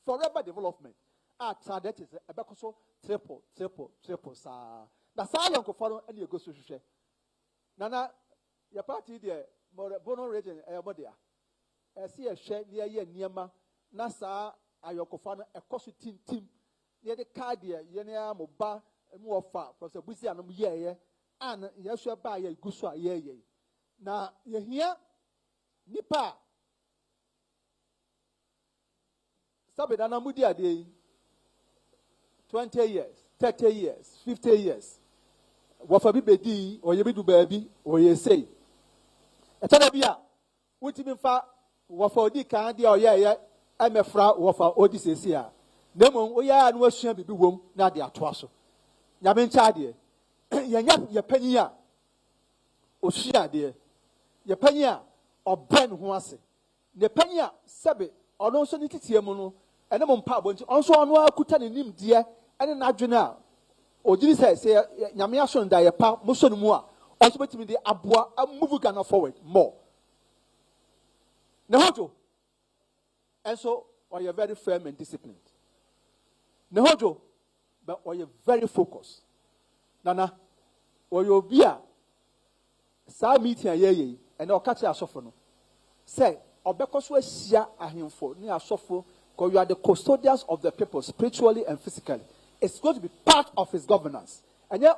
forever development. Our target is a triple. Sa. That's how young Akufo-Addo and you go to share. Nana, your party there, Bono region, Modia. I see a share near ye Niama, Nasa, Ayokofano, a cost team, near the Cardia, Yenia, Moba, and more far, Professor Busia, and ye, and Yeshua by a Guswa ye. Now, you hear Nipa Sabidana Mudia day 20 years, 30 years, 50 years. wɔfa bi bɛdi ɔyɛ bi du baabi ɔyɛ sei ɛtɔ da bi a wotumi fa wɔfa odi kan deɛ ɔyɛ ɛyɛ ɛmɛfra wɔfa odi sesi a na mmom woyɛ a no asua biribi wom na ade atoa so nyame nkyɛ adeɛ yɛnya yɛ panyin a osua adeɛ yɛ panyin a ɔbrɛ ne ho ase ne panyin a sɛbe ɔno nso ne titie mu no ɛne mo mpa abɔnti ɔno nso ɔno akuta ne nimdeɛ ɛne n'adwene a ogyiri sɛ nyame aso no da yɛ pa mo so no mu a ɔnso bɛtumi de aboa move Ghana forward more ne ho dwo ɛnso ɔyɛ very firm and disciplined ne ho dwo but ɔyɛ very focused nana ɔyɛ obi a saa meeting a yɛyɛ yi ɛnna ɔka kyerɛ asɔfo no sɛ ɔbɛkɔ so ahyia ahemfo ne asɔfo because you are the custodians of the people spiritually and physically. It's going to be part of his governance. And yet,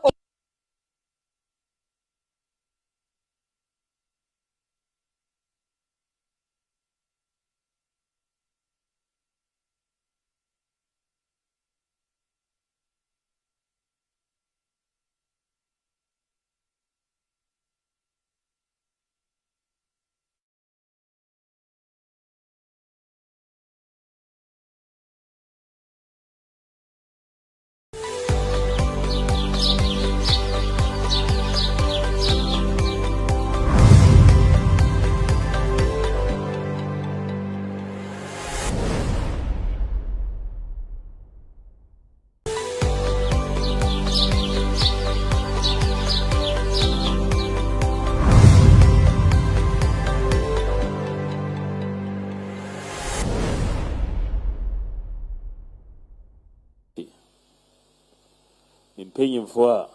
mpanyinfo a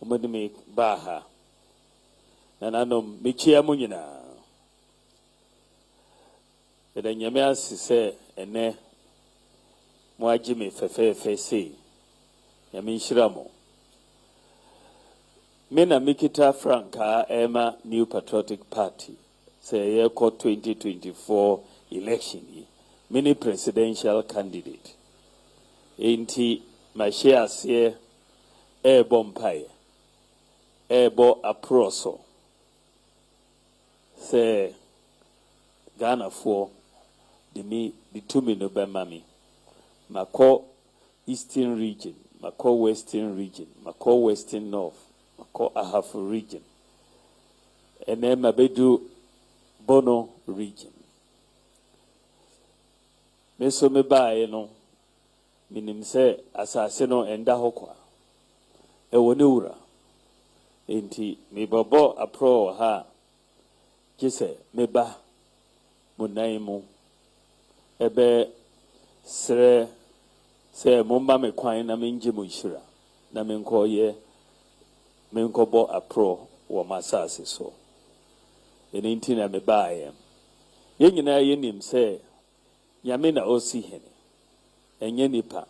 wɔde me baa ha na nanom mekyia mo nyinaa ɛda nyame ase sɛ ɛnɛ mo agye me fɛfɛɛfɛ sei nyame nhyira mo me na mekita frankaa ɛma New Patriotic Party sɛ yɛkɔ 2024 election yi me ne presidential candidate enti mahyɛ aseɛ ɛbɔ mpaeɛ ɛbɔ aprɔ so sɛ Ghanafoɔ de tumi no bɛma me makɔ Eastern region makɔ Western region makɔ Western North makɔ Ahafo region ɛnɛ mabɛdu Bono region me so me baeɛ no minim sɛ asase no ɛnda hɔ kwa ɛwɔ ne wura enti mebɔbɔ aprɔ ha gye sɛ meba mo nan mu ɛbɛ srɛ sɛ momma me kwan na mengye mo nhyira na menkɔbɔ aprɔ wɔ m'asase so ɛno nti na mebaeɛ yɛn nyinaa yɛnim sɛ nyame na ɔsi hene ɛnyɛ nipa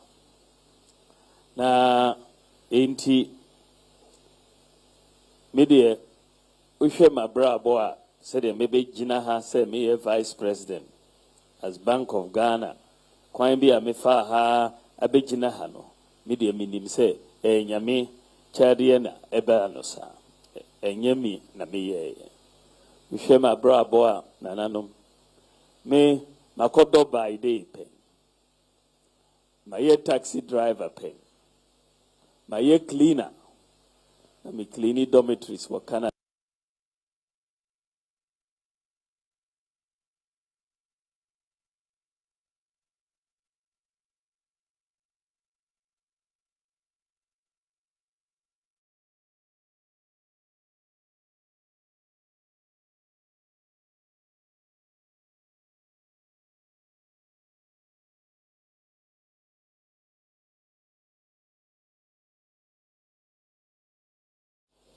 na enti me deɛ wohwɛ m'abrabɔ a sɛdeɛ mebɛgyina ha sɛ meyɛ vice president as Bank of Ghana kwan bi a mefa ha abɛgyina ha no me deɛ menim sɛ ɛyɛ nyame kyɛdeɛ na ɛbɛa no saa ɛnyɛ mi na meyɛɛyɛ wohwɛ m'abrabɔ a nananom me makɔdɔ by day pɛ maye taxi driver pen maye cleaner na me cleaning dormitories wɔ Canada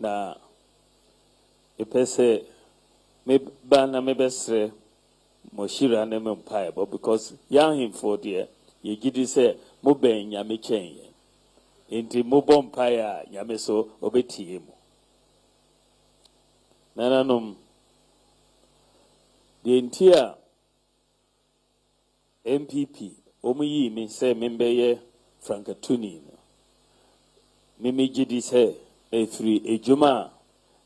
na epese me ba na me besre mo shira na me mpae but because young him for there ye gidi say mo ben nyame chen ye enti mo bom mpae a nyame so obetie mu nananom de entia MPP omu yi me say membe ye Frankatuni no me gidi say free ejuma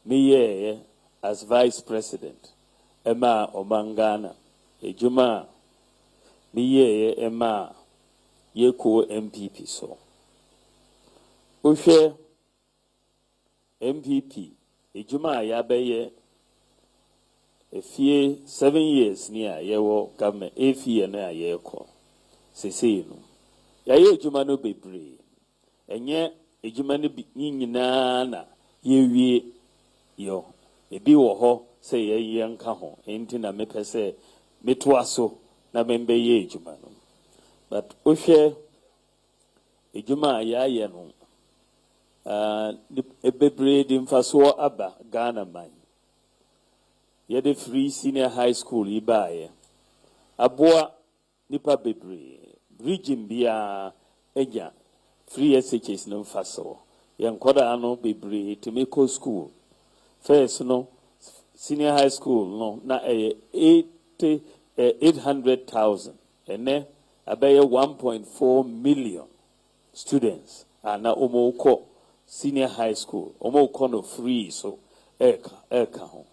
me ye as vice president Emma Omangana ejuma me ye Emma ye ko MPP so Ushe MPP ejuma ya beye efie 7 years ni a ye wo government efie na ye ko sesei no ya ye ejuma no bebre enye ejuma no nyina na ye wie yo ebi wo ho se ye nka ho enti na mepese meto aso na membe ye ejuma no but ohwe ejuma ya ye no bebre di mfaso aba Ghana man ye the free senior high school ibaye aboa nipa bebre region bia eja free SHS no mfaso ye nkoda ano bebre timiko school first no senior high school no na 800,000 ene abaye 1.4 million students ana omoko senior high school omoko no free so eka ho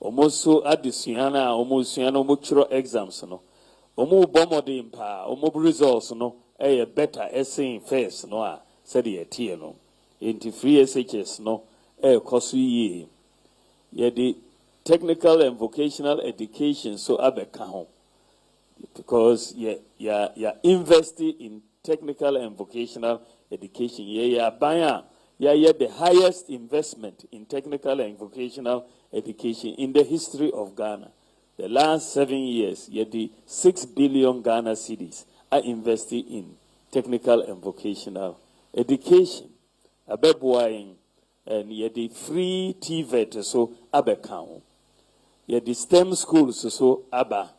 omoso adisuana omosuana omochiro exams no omo bomodin pa omo results no better essay first no a said ye tie no into free SHS no kosu ye the technical and vocational education so abeka ho because ya investing in technical and vocational education ya baya the highest investment in technical and vocational education in the history of Ghana. The last 7 years, the 6 billion Ghana cedis are invested in technical and vocational education. Abeboaing and the free TVET so abekao. The STEM schools so aba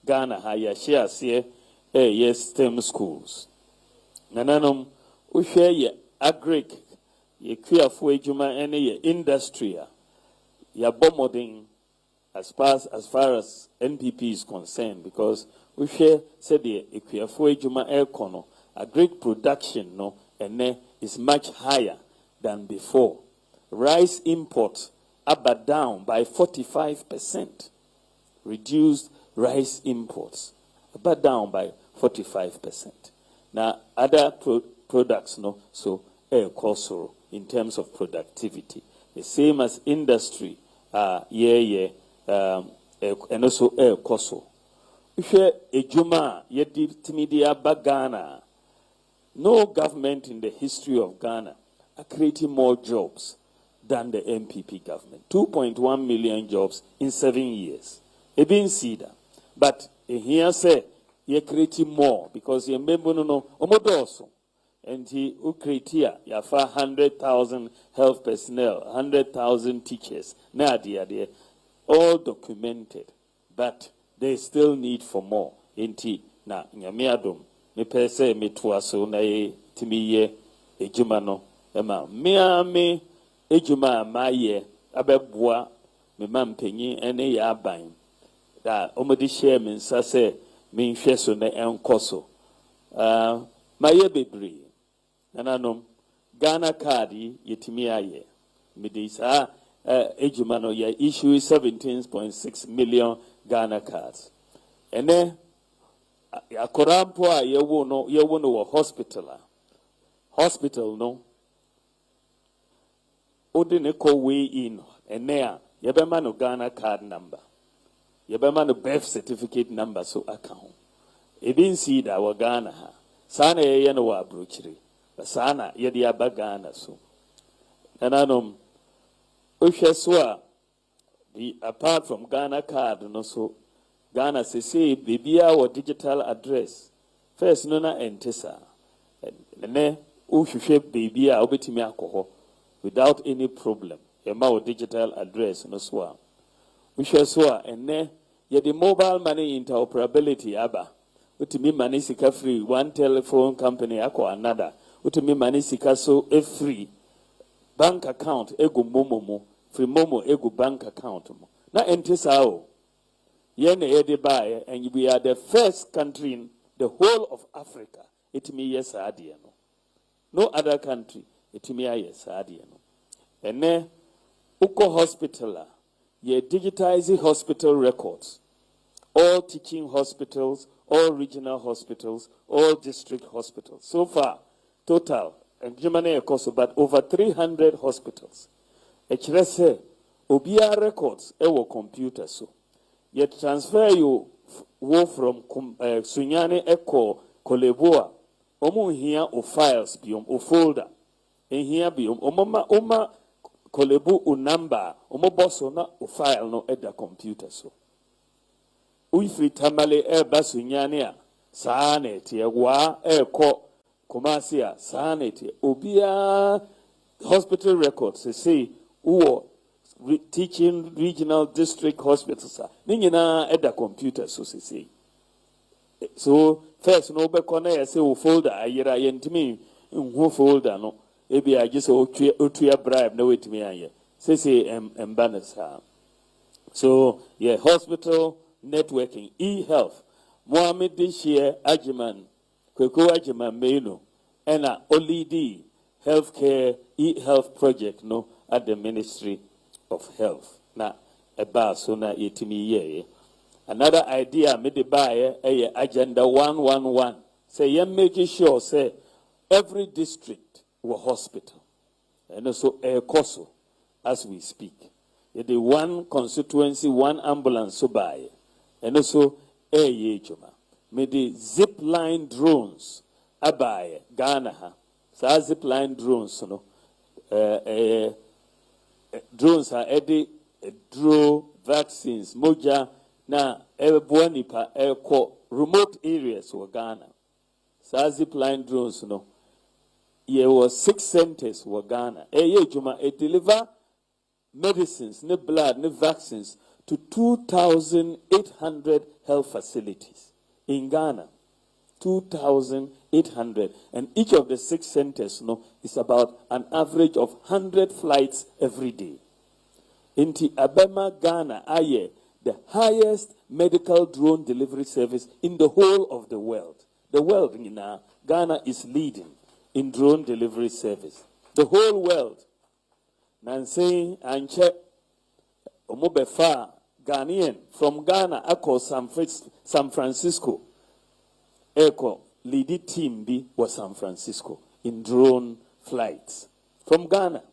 Ghana ha ya share se STEM schools. Nananum share ye agric ye creafo ejuma ene ye industry ya bomoding as far as NPP is concerned because we share said the creafo ejuma ekono agric production no ene is much higher than before. Rice imports are down by 45%. Reduced rice imports are down by 45%. Now other products no so also in terms of productivity the same as industry and also koso if ejuma ye media bagana no government in the history of Ghana are creating more jobs than the MPP government 2.1 million jobs in 7 years e been see that but here say ye creating more because ye member no omodoso and he create here ya 100,000 health personnel 100,000 teachers na there all documented but they still need for more enti na nyame adom me pese me toaso na timiye ejuma no ema me ejuma maye abeboa me mampanyi ene ya aban da omodi share me nsa se me nhwe so na enkoso maye bebre nananom Ghana card yetimi aye midisa ejuma no ya issue 17.6 million Ghana cards ene akorampo a yewo no wo hospital no odine ko way in ene a yebema no Ghana card number yebema no birth certificate number so account ebin see da wa Ghana ha sana ye no wa abrochire sana yedi abagana so nananom ohweswa the apart from Ghana card no so Ghana say bibia or digital address first no na entesa ne ohwehwe bibia obetimi akoho without any problem ema o digital address no so ohweswa ene yedi mobile money interoperability aba utimi money sika free one telephone company akọ another utimi money sika so free bank account ego momo free momo ego bank account mo na entesa o yene yede bae and we are the first country in the whole of Africa itimi yes ade no other country itimi yes ade no ene uko hospital ye digitizing hospital records, all teaching hospitals, all regional hospitals, all district hospitals. So far, total, and Germany cost about over 300 hospitals. HRS, Obia records, ewo computer so. Yet transfer you wo from Sunyane Eko Koleboa, Omo here o files biom o folder. In here biom, Oma Kolebu o number, Omo bosso na o file no at the computer so. Uifri tamale basunyania saane tie wa eko kumasia saane tie obia hospital records say uo teaching regional district hospitals ninyina at the computer so say so first no be kona say o folder ayira yentimi nhu folder no ebi agise otua bribe na wetimi aye say embanasa so yeah hospital networking, e-health. Mohammed this year, Ajiman, Kweko Ajiman Meno, and a OLED healthcare e-health project no at the Ministry of Health. Na eba so na yetimi ye. Another idea made by Agenda 111. Say you making sure say every district will hospital. And also a COSO as we speak. The one constituency, one ambulance so by. And also, juma. May the zip line drones abaye Ghana ha. Sa zip line drones no. Drones are draw vaccines moja na buanipa remote areas wa Ghana. Sa zip line drones no. There was 6 centers wa Ghana. Juma deliver medicines, ne blood, ne vaccines to 2,800 health facilities in Ghana. 2,800. And each of the 6 centers is about an average of 100 flights every day. Inti Abema, Ghana, aye, the highest medical drone delivery service in the whole of the world. The world, Ghana is leading in drone delivery service. The whole world. Nancy and check Omobefa Ghanaian from Ghana, Ako San Francisco. Eko lead team B was San Francisco in drone flights from Ghana.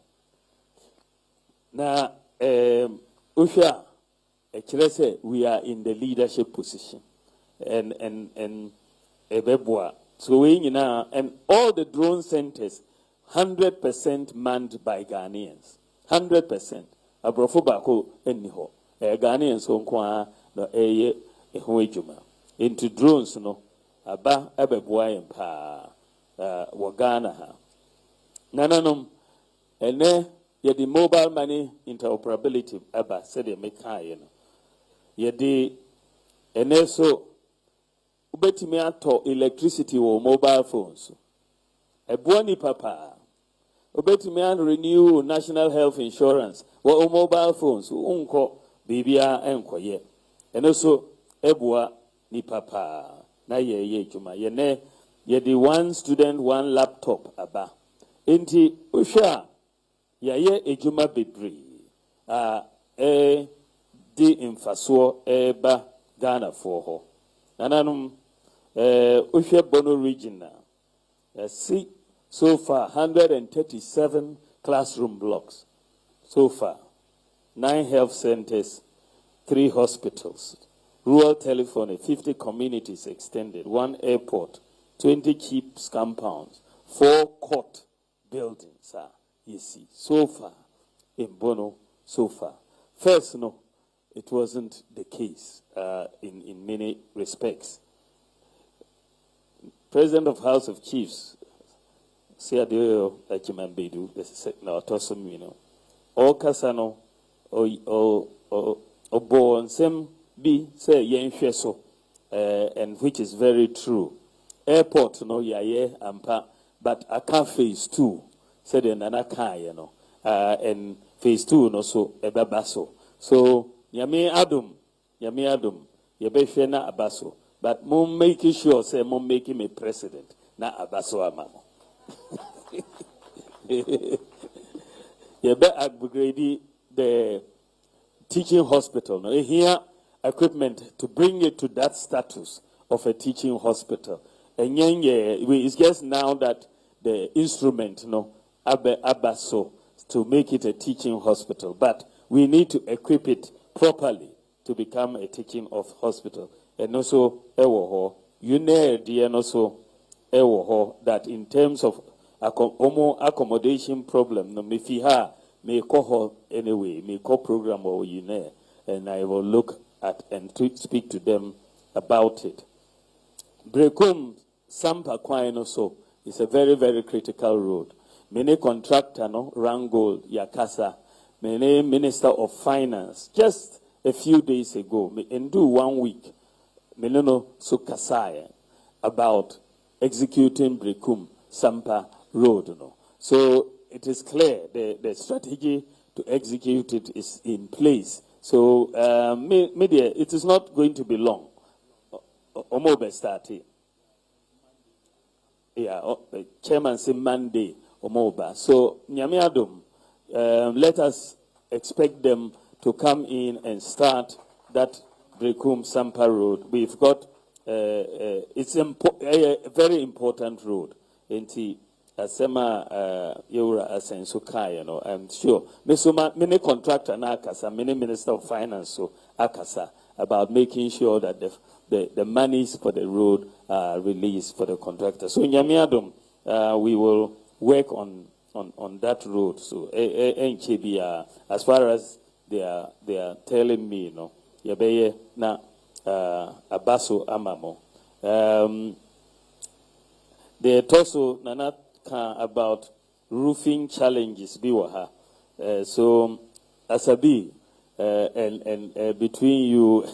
Now, Usha, say we are in the leadership position, and Ebebwa. So we now and all the drone centers, 100% manned by Ghanaians. 100%. Abrofo bako eniho. Ghanaians onkwa no eye ehojuma. Into drones no aba abebua empa wa Ghana ha. Nananom ene ye the mobile money interoperability aba said they make high no. Ye the ene so ubetimi ato electricity wo mobile phones. Ebuani papa obetumi and renew national health insurance or mobile phones unko bibia enkoye and also ebua ni papa na ye juma ye ne ye the one student one laptop aba enti usha ye ejuma bebre di infaso eba Ghana for ho nananum usha Bono region see so far, 137 classroom blocks. So far, 9 health centers, 3 hospitals, rural telephony, 50 communities extended, 1 airport, 20 chiefs compounds, 4 court buildings. You see, so far in Bono, so far. First, no, it wasn't the case in many respects. President of House of Chiefs, say adio achiman bedu na otosom all kasano o bo nsem bi say yenhwe so and which is very true. Airport no yaye ampa but aka phase 2 said the nana kai and phase 2 no so ebabaso so yame adum yebehwe na abaso but mum making sure say mum making me president na abaso amamo. You better upgrade the teaching hospital. Now, here equipment to bring it to that status of a teaching hospital. And it's just now that the instrument, abaso, to make it a teaching hospital. But we need to equip it properly to become a teaching hospital. And also, and also, that in terms of accommodation problem, no, if you have, may call anyway, may call program or and I will look at and speak to them about it. Brekum Sampa Kwino so is a very, very critical road. Many contractor, Rangold, Yakasa, many Minister of Finance, just a few days ago, and do 1 week, Meneno Sukasaya, about executing Brekum Sampa Road. So it is clear the strategy to execute it is in place. So, media, it is not going to be long. Omobe started. Yeah, chairman said Monday, Omoba. So, Nyamiadum, let us expect them to come in and start that Brekum Sampa Road. We've got, it's a very important road. Asema Yura Asensukai, I'm sure. Many contractor na akasa, many Minister of Finance so akasa about making sure that the monies for the road are released for the contractor. So in Yamiadum, we will work on that road. So as far as they are telling me, Yabeye na Abaso Amamo. They also Nana about roofing challenges biwaha. So Asabi and between you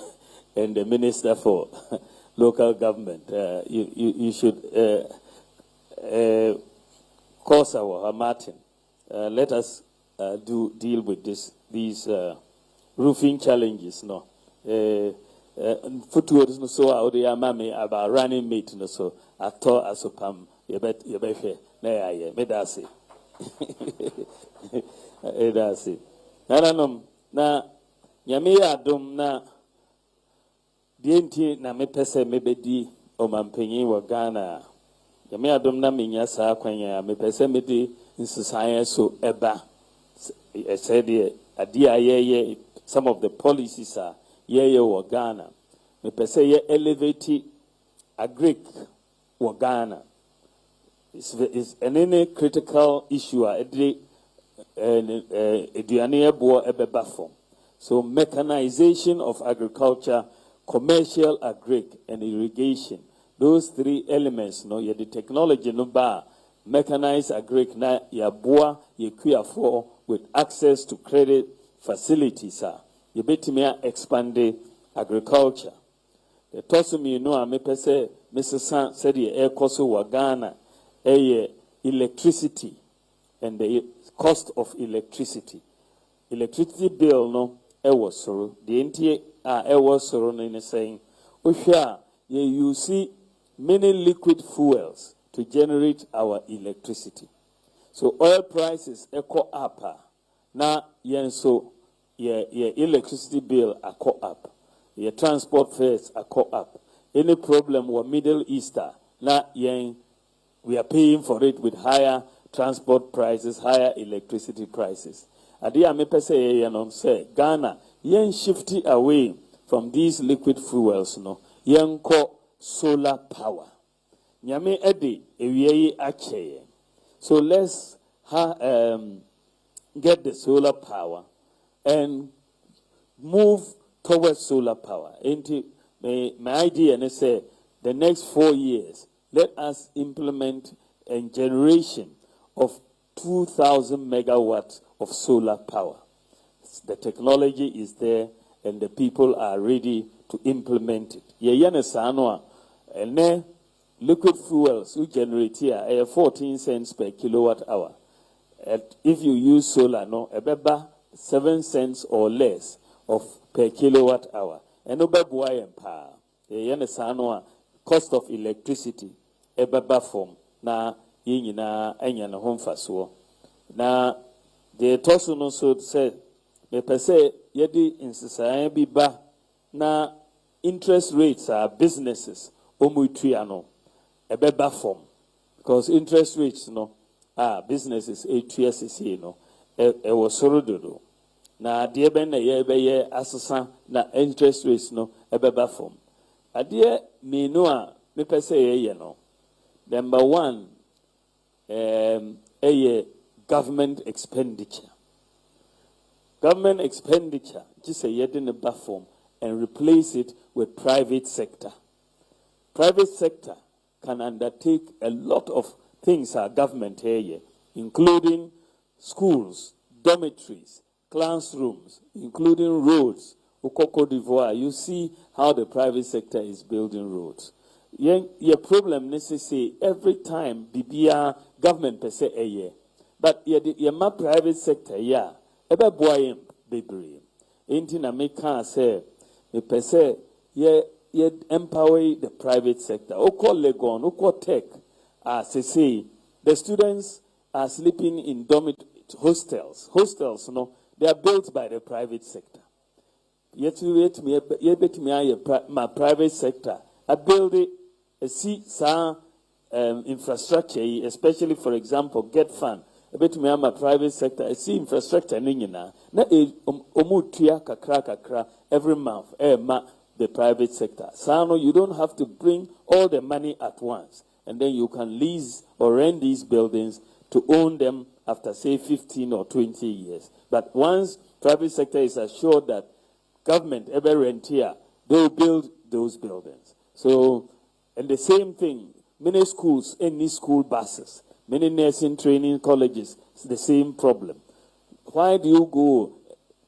and the Minister for Local Government, you should course our Martin. Let us deal with these roofing challenges. No, footwords no so out there, mammy about running mate no so at all as a pam. You bet me medasi. Edasi. Naranum na nyame adom na dienti na me pese mebedi o mampanyin wa Ghana. Nyame adom na menya saa kwanya me pese medi nsesan so eba. I said ade some of the policies are wa Ghana. Me pese ye elevate agric wa Ghana. It's any critical issue so mechanization of agriculture, commercial agric and irrigation, those three elements, the technology no bar, mechanized agric na ya boa ye for with access to credit facilities you bet me expand agriculture. The tosumi no a me pese Mrs. said ye air koso wa Ghana. Electricity and the cost of electricity. Electricity bill no was sorrow. The NTA was sorrow in saying, you see many liquid fuels to generate our electricity. So oil prices echo up. Now so your electricity bill are caught up. Your transport fares are caught up. Any problem with Middle Easter now we are paying for it with higher transport prices, higher electricity prices. Adia me pese say Ghana yen shifty away from these liquid fuels yen ko solar power. Nyame edi ewiye ache. So let's get the solar power and move towards solar power. My idea is say the next 4 years let us implement a generation of 2,000 megawatts of solar power. The technology is there and the people are ready to implement it. Yeyane sanwa, and liquid fuels we generate here 14 cents per kilowatt hour. If you use solar, about 7 cents or less per kilowatt hour. And obebwa empa. Yeyane sanwa, cost of electricity ebaba form na yinyina enya ne ho mfaso na The toso no so say me pese yedi insisaya bi ba na interest rates are businesses omutua no ebeba form because interest rates no businesses etua no e was sorododo na de ben na ye be ye asesa na interest rates no ebeba form ade me no a me pese ye no number 1 government expenditure. Government expenditure, just say yet in a form and replace it with private sector. Private sector can undertake a lot of things our government here, including schools, dormitories, classrooms, including roads. Cote d'Ivoire, you see how the private sector is building roads. Your problem necessary every time BBR government per se a year. But your private sector, ebe boy baby. Ain't na me can say me per se ye empower the private sector. O call Legon, o call tech. Say the students are sleeping in dormitory hostels. Hostels, they are built by the private sector. Yet my private sector. I build it. See some infrastructure, especially for example, get fund. A bit me my private sector. I see infrastructure ningina. Na omutia kakra every month. The private sector. So you don't have to bring all the money at once, and then you can lease or rent these buildings to own them after say 15 or 20 years. But once private sector is assured that government ever rent here, they will build those buildings. So. And the same thing, many schools, any school buses, many nursing training colleges, it's the same problem. Why do you go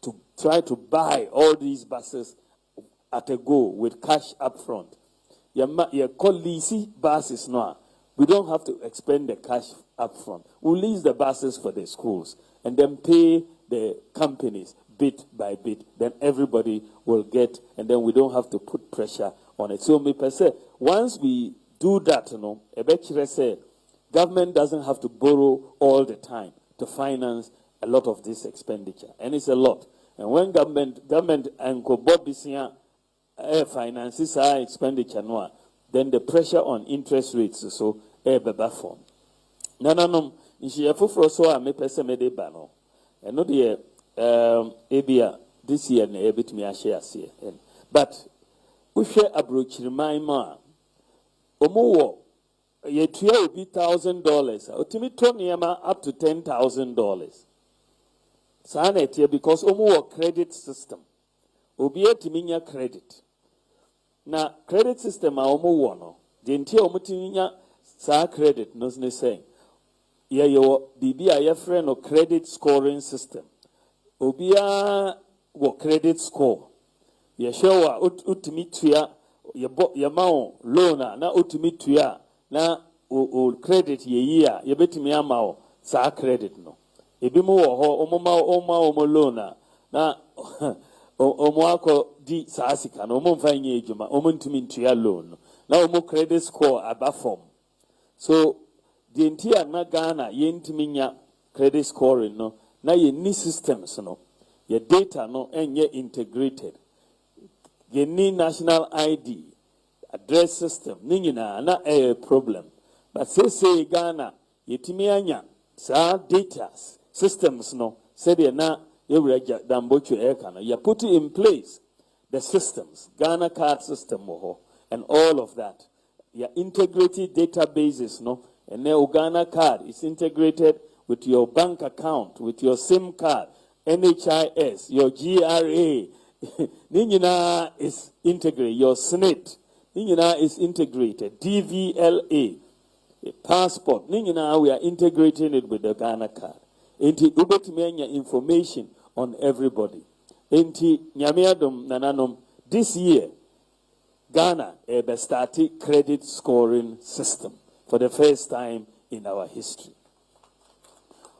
to try to buy all these buses at a go with cash up front? Your leasing buses now, we don't have to expend the cash up front. We'll lease the buses for the schools and then pay the companies bit by bit. Then everybody will get, and then we don't have to put pressure on it. So me per se, once we do that, say government doesn't have to borrow all the time to finance a lot of this expenditure, and it's a lot. And when government and Bobisia finances our expenditure, then the pressure on interest rates so beba form. No. Inshiyafufro so a me pese me de ba no. Eno de ebia this year na ebitumi ahye ase. But wohwe abrochiriman ma omo ye tua obi $1,000 otimi to niema up to $10,000. Sana etie because omo credit system. Obi etimi nya credit. Na credit system a omo wo no, de ntia omo timi nya sa credit no ne say yo bibi a yefre no credit scoring system. Obia wo credit score. Ye showa utimi tua ye ma loan na utimi tua na o credit ye year ye betimi ama o sa credit no. Ebi mo wo ho omo loan na omo akọ di sa sika no omo mfa nye ejuma omo ntumi ntua loan na omo credit score aba form. So the entire na Ghana yentiminya credit scoring no na ye ni systems no ye data no enye integrated ye ni national ID address system ni nyina na problem but say Ghana yetimianya sa data systems no said na ye reja dambochu no you put in place the systems Ghana card system and all of that your integrated databases no. And now Ghana card is integrated with your bank account, with your SIM card, NHIS, your GRA. Ningina is integrated. Your SNIT. Ningina is integrated. DVLA. Passport. Ningina, we are integrating it with the Ghana card. Enti ubetimenya information on everybody. Enti nyamiadum nananum. This year, Ghana started credit scoring system. For the first time in our history.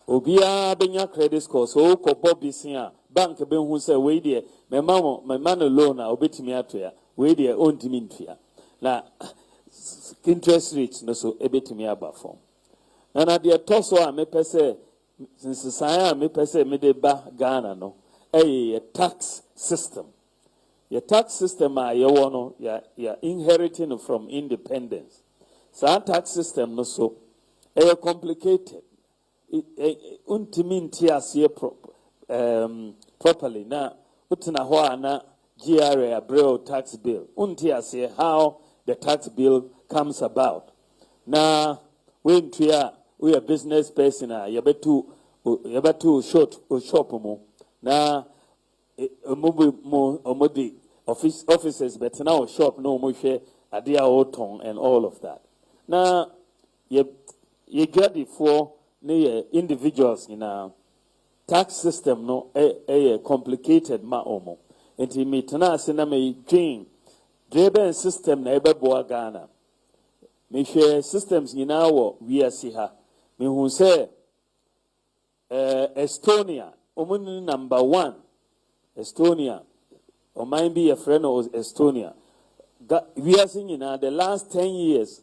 Obia benya credit score so ko bobisia bank be hu say we dey me man loan a obetimi atoya we dey ontimi ntua na interest rate no so ebetimi aba form na dey toso a me pese since saya me pese me de ba Ghana no a tax system. Your tax system you no you're inheriting from independence. So tax system no so complicated. Untiminti asiye properly na utina ho na GRA abreo tax bill. Unti asiye how the tax bill comes about. Na when we are business person yabetu shop mo na omodi offices but now shop no mo share adia oton and all of that. Na ye get it for individuals in a tax system no a complicated ma omo. Enti mitana se na me dream driven system na ebe boa Ghana. Me share systems nyina wo wiase ha. Me hu say Estonia omuni number 1. Estonia or might be a friend of Estonia. Wiase nyina the last 10 years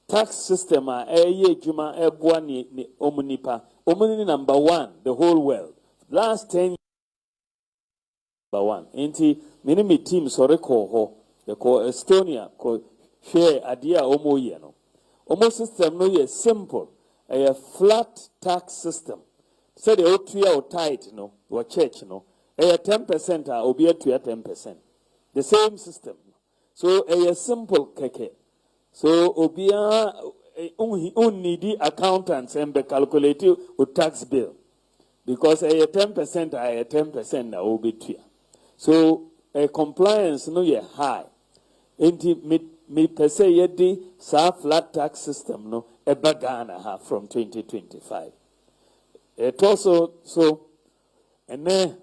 tax system juma boa ni omunipa omuni number 1 the whole world. Last 10 years number 1. Enti me team so recall ho the call Estonia ko share idea omo ye no. Omo system no ye simple. A flat tax system. Say the otuya or tithe no or church no. A 10% or be a 10%. The same system. So a simple keke. So obia unneedy accountants and be calculated with tax bill. Because a 10% a 10% na obi. So a compliance no ye high. Inti me per se yedi sa flat tax system no eba Ghana ha from 2025. It also so and then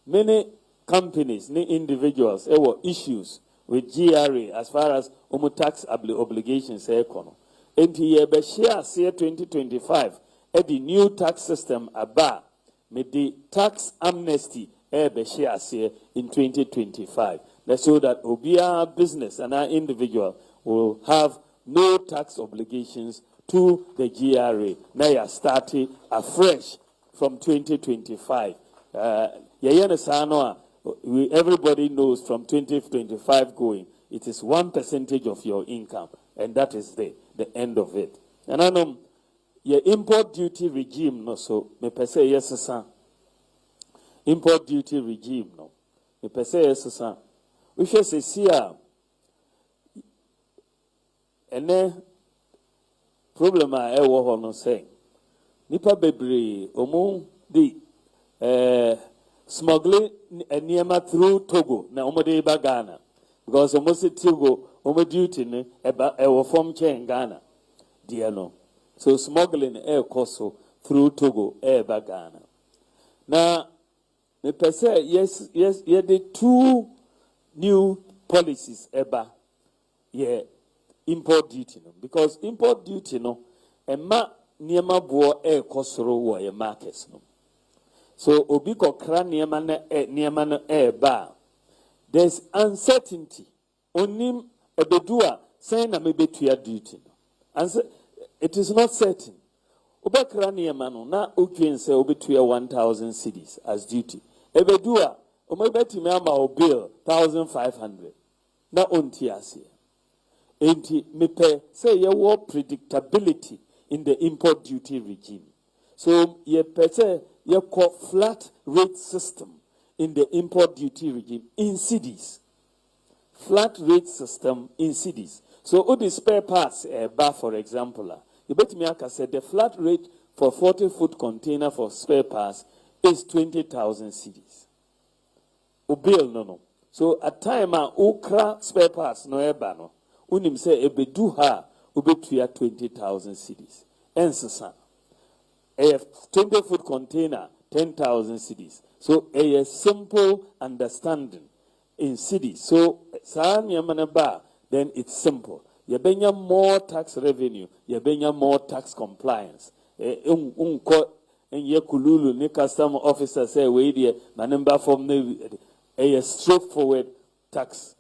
many companies, many individuals, there were issues with GRA as far as tax obligations econo. And ye be share 2025 at the new tax system aba with the tax amnesty be share in 2025. So that Obia business and our individual will have no tax obligations to the GRA. Now you are starting afresh from 2025. Everybody knows from 2025 going, it is 1% of your income, and that is the end of it. And I know your import duty regime no so me per se yes sir. Import duty regime no me per se yes sir. We should say here, and then problem I ever no say. Nipa bebre omo di smuggling niema through Togo na omo de ba Ghana because omo se Togo omo duty ne e form chain Ghana dear no. So smuggling koso through Togo ba Ghana. Now me per se yes ye the two new policies eba import duty no because import duty no ema niema bo kosoro wo ye markets no so obi kokra niema no eba there's uncertainty onim ebedua say na mebetua duty no and it is not certain obekra niema no na okwen say obetua 1,000 cedis as duty ebedua omebeti me ama o bill 1,500 na onti ase enti me pe say ye war predictability in the import duty regime so ye pe say ye call flat rate system in the import duty regime in cities flat rate system in cities so all the spare parts bar for example you bet me aka say the flat rate for 40-foot container for spare parts is 20,000 cedis. Bill no. So at time ukra spare parts no eba no. Unim say ebedu ha ubetuya 20,000 cedis. Ensesa. A 20-foot container 10,000 cedis. So a simple understanding in cities. So sa ba then it's simple. You benya more tax revenue. You benya more tax compliance. Unko and ye kululu ni customer officer say we there manamba from a straightforward tax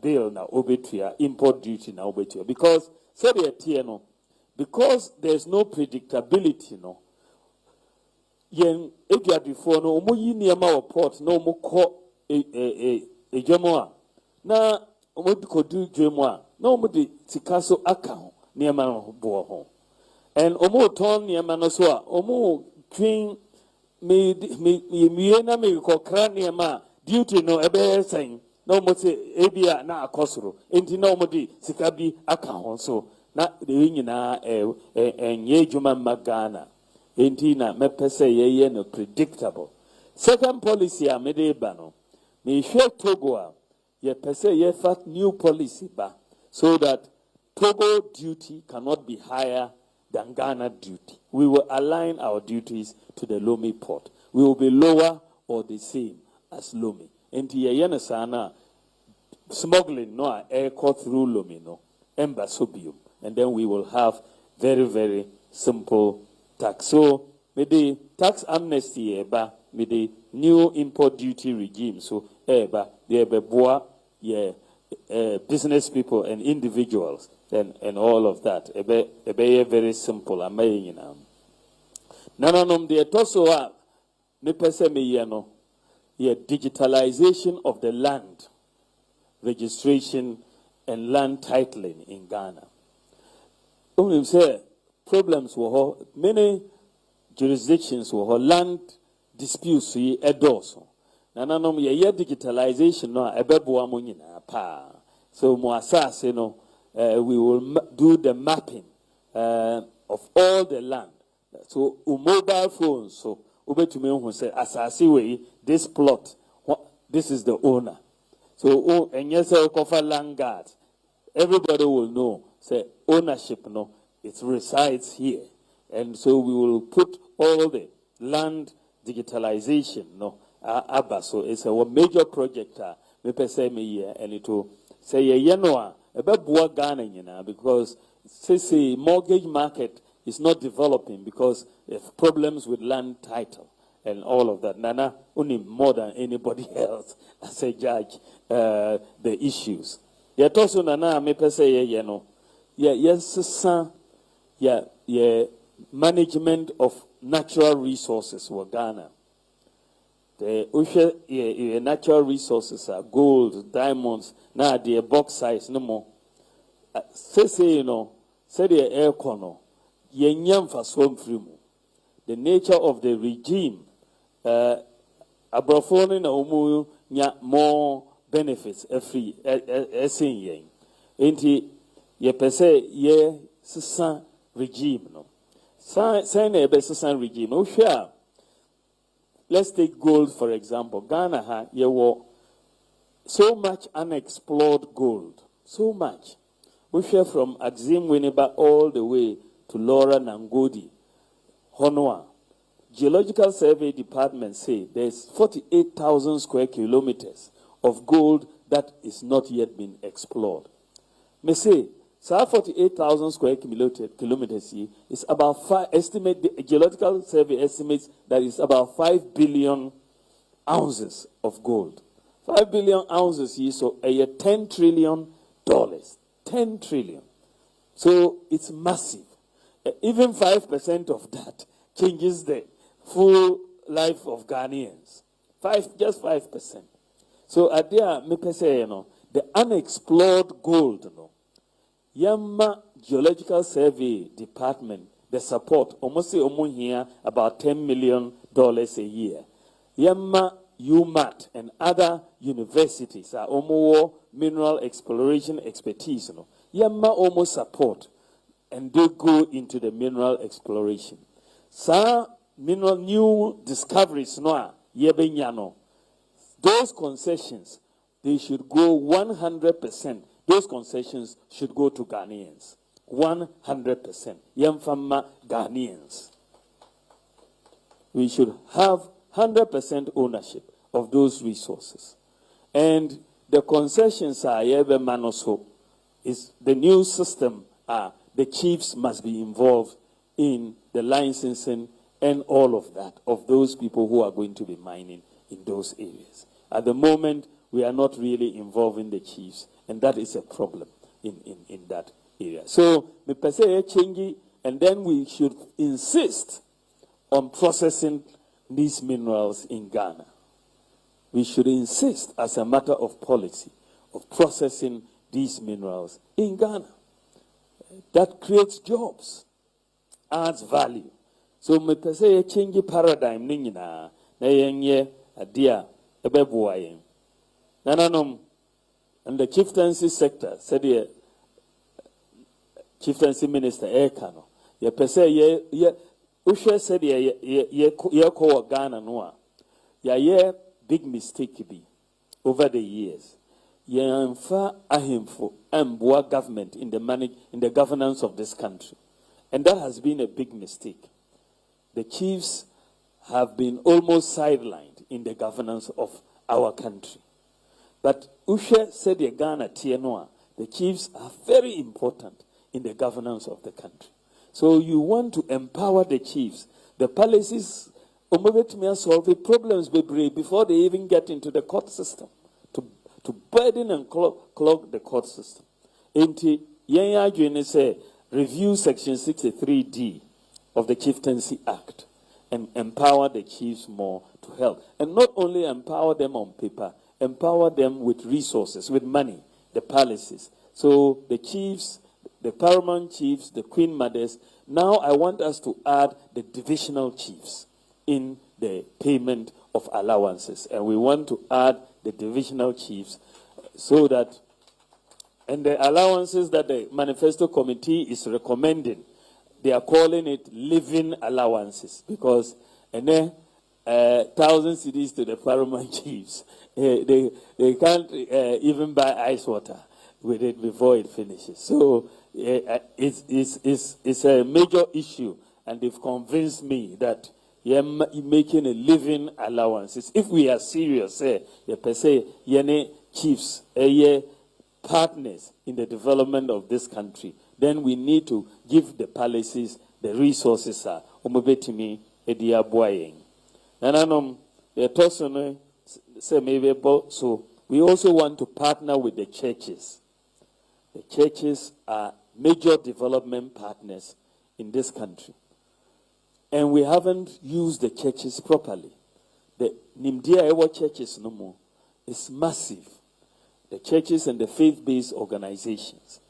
bill na obetua import duty na obetua because say the tier no because there's no predictability, no. Yen before no omo yi niema wo port no omo kɔ edwamo a na omo kodu dwamo a na omo de sika so aka ho niema no bo ho and omo ton niema no so a omo twin me na me kokra niema duty no ebe sen na omo se ebia na akosoro enti na omo de sika bi aka ho so na de nyina enye dwuma magana enti na me pese ye no predictable. Second policy a me de ba no me hwe Togo a ye pese ye fat new policy ba so that Togo duty cannot be higher than Ghana duty. We will align our duties to the Lomé port. We will be lower or the same as Lomé. Enti ye na sana smuggling no air cut through Lomé no embasobium, and then we will have very, very simple tax. So maybe tax amnesty eba, maybe new import duty regime. So eba the boa business people and individuals and all of that. Ebe very simple. Amayin na. Nananom de toso me pese me yeno digitalization of the land registration and land titling in Ghana. Only say problems were many jurisdictions were land disputes edoso. Nananom ye digitalization no ebebo amunyina pa. So mo asase no we will do the mapping of all the land. So mobile phones so ubetumi hu say asase we this plot this is the owner. So and yes kofa land guard everybody will know say ownership no it resides here, and so we will put all the land digitalization no abba. So it's a major project me pese me here, and it will say ye no ebe Ghana nyina because say mortgage market is not developing because of problems with land title and all of that. Nana only more than anybody else as a judge the issues. Yet also nana me pese ye no yes son management of natural resources were Ghana. The natural resources are gold, diamonds, now the bauxite no more. Say you know, say the air corner, yenyam for swim free. The nature of the regime, abrafone na umu nya more benefits free essing yen. Enti ye pese ye sisan regime no. Sign a sisan regime. Oh sure. Let's take gold for example. Ghana ha ye wo so much unexplored gold. So much. We share from Axim Winneba all the way to Laura Nangodi, Honua. Geological Survey Department say there's 48,000 square kilometers of gold that is not yet been explored. Me say, 48,000 square kilometers is about the Geological Survey estimates that it's about 5 billion ounces of gold. 5 billion ounces so a $10 trillion. 10 trillion. So it's massive. Even 5% of that changes the full life of Ghanaians. Just 5%. So at there, me say, the unexplored gold, Yamma Geological Survey Department, the support, almost here about $10 million a year. Yamma UMAT and other universities are almost mineral exploration expertise. Yamma almost support and they go into the mineral exploration. Sa mineral new discoveries those concessions, they should go 100%. Those concessions should go to Ghanaians. 100%. Yemfama Ghanaians. We should have 100% ownership of those resources. And the concessions are manoso is the new system the chiefs must be involved in the licensing and all of that of those people who are going to be mining in those areas. At the moment, we are not really involving the chiefs, and that is a problem in that area. So, me pese change And then we should insist on processing these minerals in Ghana. We should insist, as a matter of policy, of processing these minerals in Ghana. That creates jobs, adds value. So me per se change paradigm ni nyina na yenye adia ebeboa yen. Nananom and the chieftaincy sector said the chieftaincy minister Ekano. Ye per se ye Ushe said ye ko Ghana noa. Ye big mistake be over the years. Ye amfa ahimfo amboa government in the governance of this country. And that has been a big mistake. The chiefs have been almost sidelined in the governance of our country. But Ushe said the Ghana Tienoa, the chiefs are very important in the governance of the country. So you want to empower the chiefs. The palaces solve problems before they even get into the court system, to burden and clog the court system. Inti Yenya June say review section 63D of the Chieftaincy Act and empower the chiefs more to help. And not only empower them on paper, empower them with resources, with money, the palaces. So the chiefs, the paramount chiefs, the queen mothers. Now I want us to add the divisional chiefs in the payment of allowances. And we want to add the divisional chiefs so that, and the allowances that the manifesto committee is recommending, they are calling it living allowances because and then 1,000 cedis to the paramount chiefs. They can't even buy ice water with it before it finishes. So it's a major issue, and they've convinced me that you're making a living allowances. If we are serious, per se, chiefs, partners in the development of this country, then we need to give the palaces the resources. So we also want to partner with the churches. The churches are major development partners in this country. And we haven't used the churches properly. The Nimdia Ewa churches no more is massive. The churches and the faith-based organizations.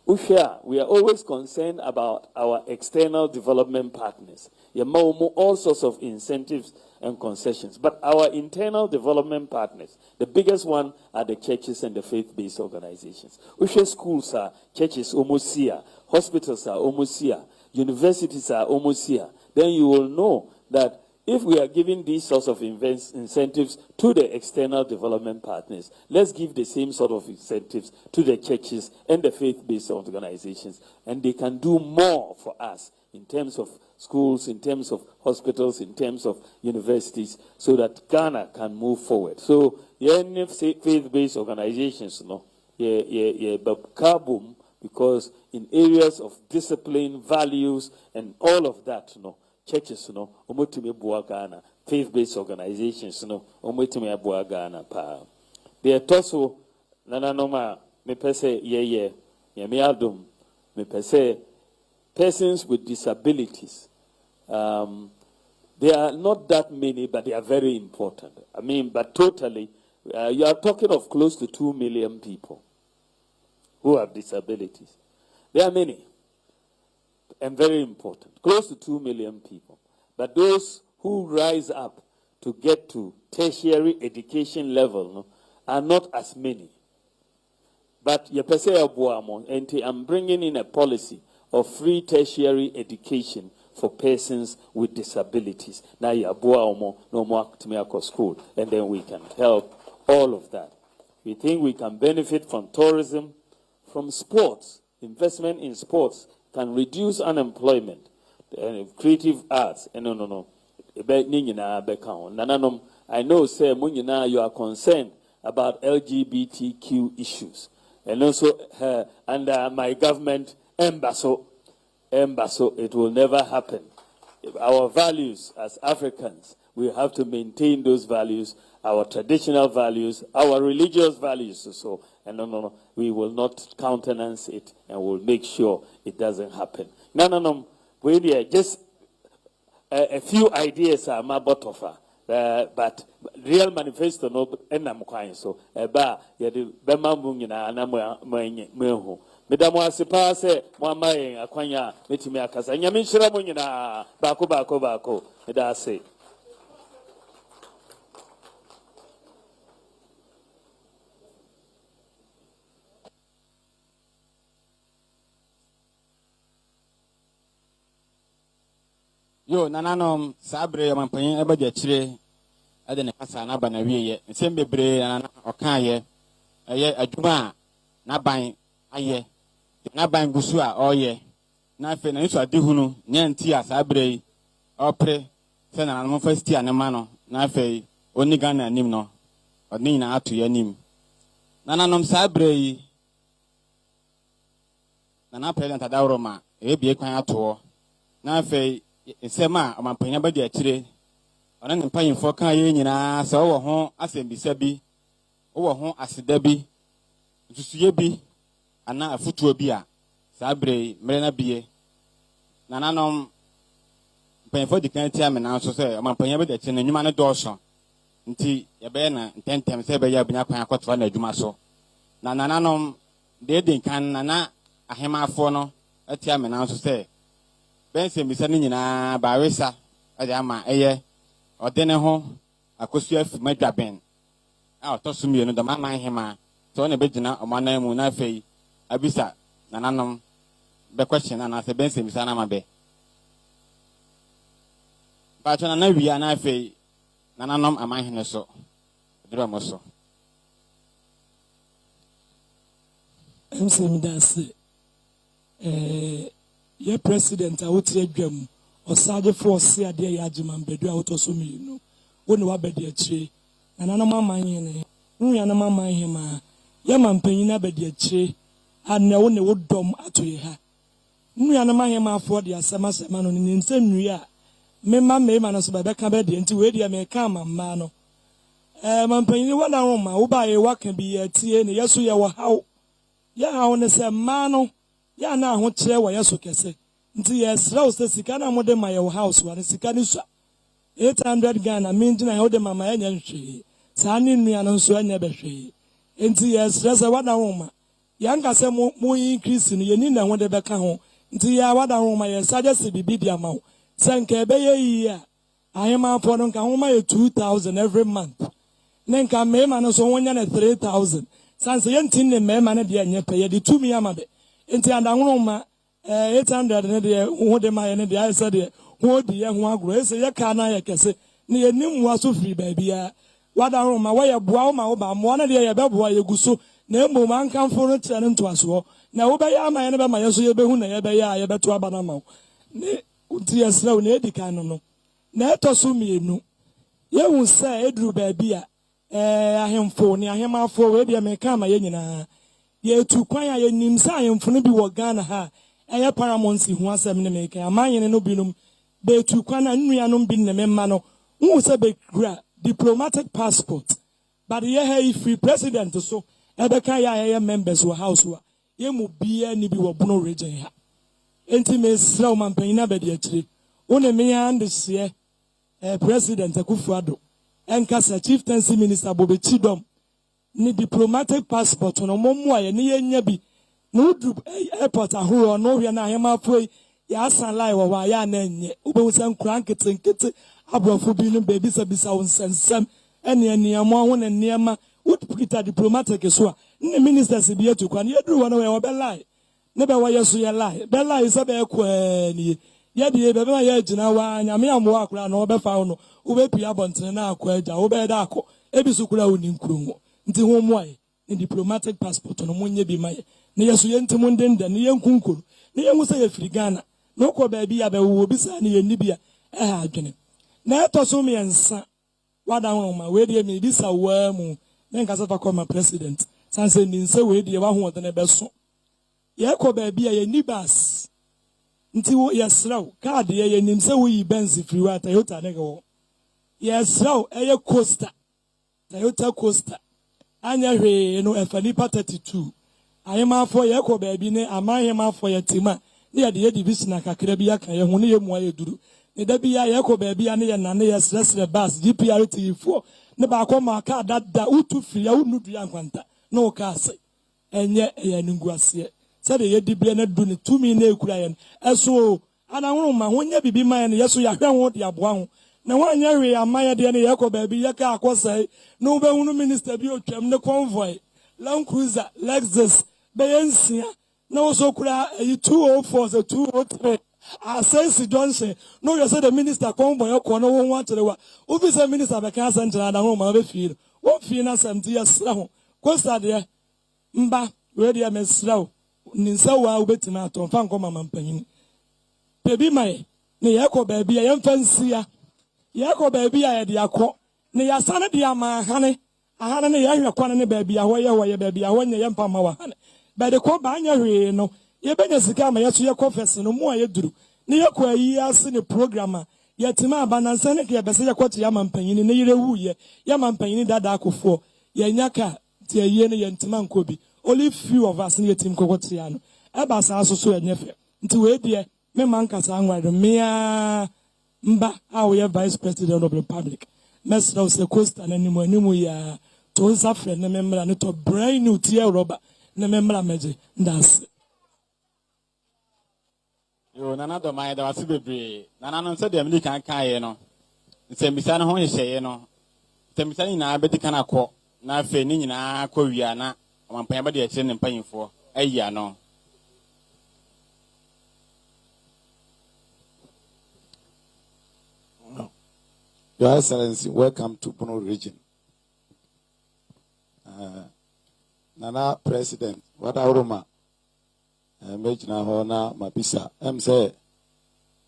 We are always concerned about our external development partners. All sorts of incentives and concessions. But our internal development partners, the biggest one are the churches and the faith-based organizations. Schools are churches almost here. Hospitals are almost here. Universities are almost here. Then you will know that if we are giving these sorts of incentives to the external development partners, let's give the same sort of incentives to the churches and the faith-based organizations. And they can do more for us in terms of schools, in terms of hospitals, in terms of universities, so that Ghana can move forward. So, faith-based organizations, boom, because in areas of discipline, values, and all of that, churches, omotumi bua Ghana, faith-based organizations, omotumi bua Ghana pa. They are also nananoma me pese me adum me pese persons with disabilities. There are not that many, but they are very important. But totally, you are talking of close to 2 million people who have disabilities. There are many. And very important, close to 2 million people. But those who rise up to get to tertiary education level are not as many. But I'm bringing in a policy of free tertiary education for persons with disabilities. Now no more school, and then we can help all of that. We think we can benefit from tourism, from sports, investment in sports, can reduce unemployment, creative arts, and I know, sir, you are concerned about LGBTQ issues, and also under my government, embasso, it will never happen. Our values as Africans, we have to maintain those values, our traditional values, our religious values also. And we will not countenance it, and we'll make sure it doesn't happen. No. We just a few ideas are my bottom. But real manifesto no enam kwan so eba ye de bema mu nyina na mehu medamo asepa se mo amayen akwanya metimi akasa nyame nhira mu nyina baako meda ase yo nananom sabre mampanyin eba de chire ade ne kasa na ba na wiye nsem bebre na okaye eye adwuma na ban aye na ban gusu a oye na fe na nso adehunu nyanti a sabre opre se na no fasti anema no na fe oni Ghana nim no oni na atu ya nim nananom sabre na president adawroma ebie kwan ato na fe nsema amampanya ba de chire ona ne mpanyimfo kan ye nyina se wo ho asembisa bi wo ho aseda bi nsusuye bi ana afutuo bi a sabre mere na bie nananom mpanyimfo di kan tia me na so se amampanya ba de chire na nyuma ne dosho nti ye be na ntentem se be ya bunya kwan akoto na adwuma so na nananom de kan na ahemafo no atia me na so se ben sembisa ni nyina ba wesa ade ama eye odene ho akosu afi madwaben a otosumie no dama man hema so na begina omanan mu na afei abisa nananom be question na se ben sembisa na mabe ba chona na wi na afei nananom aman hene so dira mo so emsemidase ye president a wotre adwam osage force ade ya ajiman bedu a wotosomi no woni wa bedi akire nana mama hene nua na mama hema ye mampanyin na bedi akire anne woni wodom atoye ha nua na mama hema afo de asema no ni nsennua mema na so beka bedi nti we dia me ka mama no mampanyin wona roma wo ba ye waka bi atie ne yeso ye wo haw ya haw ne se ma no ya na ho kire wo yeso kese nti yesra o se sika na mo de my house wa sika ni so 800 Ghana minji na ho de mama ya nhwe sa ni nua no so anya behwe nti yesra se wada homa ya nka se mo increase ni yeni na ho de beka ho nti ya wada homa yesa je se bibi dia ma ho se nka ebe ye yi a ahema afo no nka homa ye 2000 every month ne nka mema no so wonya na 3000 sanse ye ntin ne mema na de anya pe ye de 2 mi ama be nti andahoma 800 ne de ho de ma ye ne de ai se de ho di ye ho agro ese ye ka na ye kese ne ye nim wa so free ba bia wada ro ma wa ye boa wo ma wo ba mo na de ye be boa ye guso na emo man kan fo no tire ne ntoaso na wo be ya ma ye ne be ma ye so ye be hu na ye be ya ye be to aba na ma ne unti ye sra na edi kan no na etoso mienu ye hu se edru ba bia ahemfo ne ahemafo we de me ka ma ye nyina ye tu kwan ya ye nim sa ahemfo no bi wo Ghana ha eye paramonsi hu asem ne me ka amanyene no binum be tu kwan na nuanom bi ne memma no hu se be kura diplomatic passport but ye hey free president so ebe kan ya members wo house wa ye mu bia ni bi wo Bono region ha enti me sra o mampanyin na be de akire one me ya ndese president Akufo-Addo enkasa chieftaincy minister Bobe Chidom ni diplomatic passport no momu aye ni yenya bi no du airport ahoro no hwe na ahema foi ya asan lai wa ya na enye ubewusan kran ketenkete abrofo bi no bebi sabisa wonsensem ene amo ho na niema utpikita diplomatic so a ne ministers bi etukwa ne yeduru wono we be lai ne be wa yeso ye lai be lai se be kwani ye de be ma ye gina wa nyame amo akura no be fa no ube pia bontene na akwa aja ube da akọ ebisukura woni nkuru nti ho mo ai ni diplomatic passport no monye bi mai ne yeso ye ntimo ndenda ne ye nkunkuru ne ye husa ye firi Ghana no ko ba bi ya be wo bi sa ne ye ni bia ha adwene na etoso me ensa wada ho ma we de me bi sa wa mu ne nka sa fa ko ma president sanse ni nse we de wa ho de ne be so ye ko ba bi ya ye ni bas nti wo yesraw card ye nim se wo yi Benz firi wa Toyota ne go yesraw eye Coaster Toyota Coaster anya hwe no efani pa 32 ayema afọ ye ko ba bi ne amahema afọ ye tima ne yɛde yɛde bi sina kakra bi aka yɛ ho ne yɛ mua yɛ duru ne da bi ya yɛkɔ baabi a ne yɛ nane yɛ srɛsrɛ bus GPRT foɔ ne baakɔ ma aka dada wotu firi a wonu dua nkwanta na woka ase ɛnyɛ ɛyɛ ne nguaseɛ sɛde yɛdi bere no du ne tumi na ekura yɛn ɛso anahoro ma ho nyɛ bibi ma yɛn yɛso yɛhwɛ ho de aboa ho na wanyɛ hwee ama yɛ deɛ ne yɛkɔ baabi yɛka akɔsɛe na wobɛhunu minister bi otwam ne convoy Land Cruiser Lexus bɛyɛ nsia na wɔso kura 204 sɛ 203 asɛnsi dɔnhyɛ na woyɛ sɛ the minister convoy ɛkɔ no wo ho akyerɛ wa wofi sɛ minister bɛka asɛm kyerɛ anahoro ma wobɛfie no wɔmfie no asɛm nti yɛsrɛ ho kosta deɛ mba wei deɛ mesrɛ wo ne nsa wo a wobɛtumi atɔ mfa nkɔ mama mpanyini pɛbi ma yɛ ne yɛkɔ baabi a yɛmfa nsia yɛkɔ baabi a yɛde akɔ ne yɛasa no de ama ahane ne yɛhwɛ kwane ne baabi a hɔ yɛ baabi a hɔ nyɛ yɛmpa ma wahane bɛde kɔ baa nyɛ hwee no yɛbɛnya sika ama yɛso yɛkɔ fɛse no mu a yɛduru ne yɛkɔ ayi ase ne program a yɛtumi aba nansa ne ka yɛbɛsɛ yɛkɔto yɛama mpanyini ne yerɛ wuyɛ yɛma mpanyini dada akofoɔ yɛnya ka nti ayie no yɛntimi ankɔ bi only few of us ne yɛtimi kɔkɔto yɛ ano ɛba saa so so ɛnyɛ fɛ nti wei deɛ mema nkasa anware mmea mba a woyɛ vice president of the republic mesrɛ wo sɛ costa no anim yɛ a to nsa frɛ ne memmra ne tɔ brand new tie rɔba ne memmra mɛgye ndase yo nana dɔmayɛ da wase bebree nana no sɛdeɛ mede kan kaeɛ no nsɛmmisa no ho nhyehyɛeɛ no nsɛmmisa no nyinaa bɛdi kan akɔ na afei ne nyinaa kɔ wie a na ɔmampanya bɛde akyerɛ ne mpanyimfoɔ ayi ano Your Excellency, welcome to Bono region. Nana President, what aroma? Major Hona Mabisa. Say,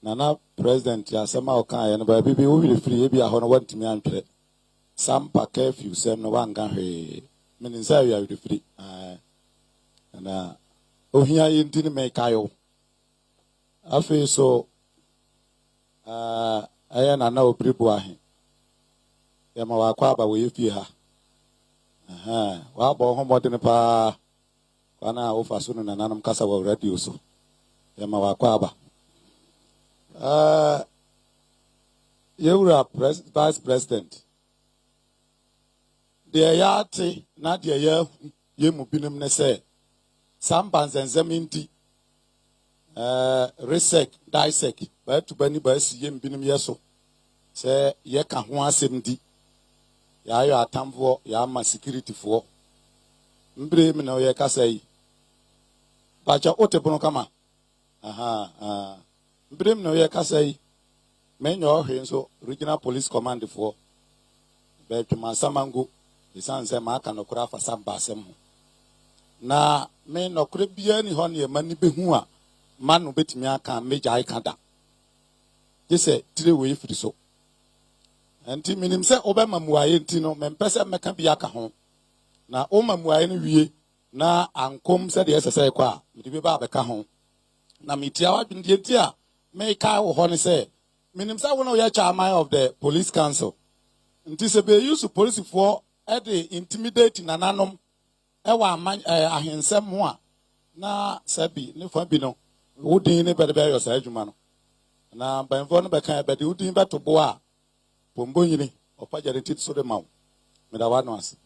Nana President, Yasama Oka, and by Bibi will free be a honor one to me and play. Some pack you send no one can he. Meaning, say you are free. And oh, here you didn't make Io. I feel so. I am now preparing. Yama wakwaba we fie ha wa bo ho modene pa kwana ofa so no nanam kasa wa radio so yama wakwaba yewura vice president de yate na de ye mu binim ne se sambanzenzem nti resec dissect ba tu bani ba si ye binim yeso se ye ka ho asem di ya yo atamfo ya ma security fo mbre mi na ye kasa yi bacha otebono kama mbre mi na ye kasa yi menyo ohwe nso regional police command fo be twema samango isanse ma aka nokura fa sambasem na me nokura bia ni ho ne mani behu a manu betimi aka meja ikada jese tire we firi so anti minim se obema muaye nti no mempese meka bia ka ho na oma muaye no wie na ankom se de esese kwa a mede ba beka ho na metia wadwendie nti a me ka wo ho ne se minim se wo no ye chairman of the police council nti se be use police for e de intimidate nananom e wa ahensem ho a na sabi ne fa bi no wodin ne bede be yo sa adwuma no na banfo no beka be de wodin beto bo a pombo nyini opa jarenti so de mawo me da wano ase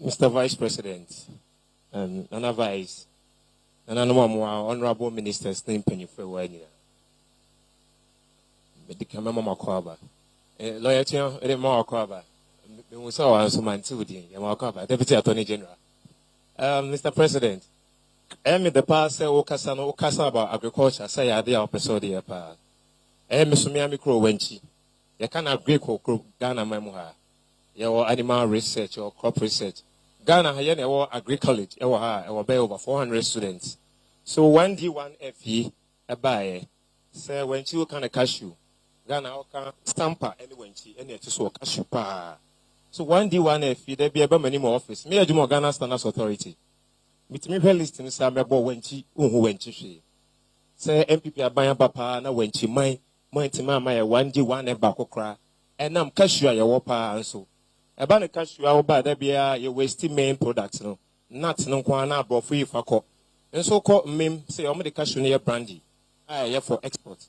Mr. Vice President, Nana Vice, Nana Mama, honorable ministers, name penny for one year. Medical Mama Kwaba, loyalty, more Kwaba. We saw us man too, Deputy Attorney General. Mr. President, I'm the past Okasa about agriculture, say idea of episode pa. Misumiami Crow Wenchi. You can agree with Ghana Memoir. Your animal research or crop research. Ghana has our agri college, our bay over 400 students. So 1D1FE, a buy, say when you can a cashew. Ghana can stamper any and it is a cashew pa. So 1D1FE, there be a many more office. Me, I do Ghana Standards Authority. With me, listing some about when she, who went to she. Say MPP are buying papa, na when she mine, Mointima my 1D 1 and Bakokra, and I'm cashew your wapa and so. A banner cashew over there be a wasting main products, no, not no quana, but free for co. And so called mim say, I'm the cashew near brandy. I for export.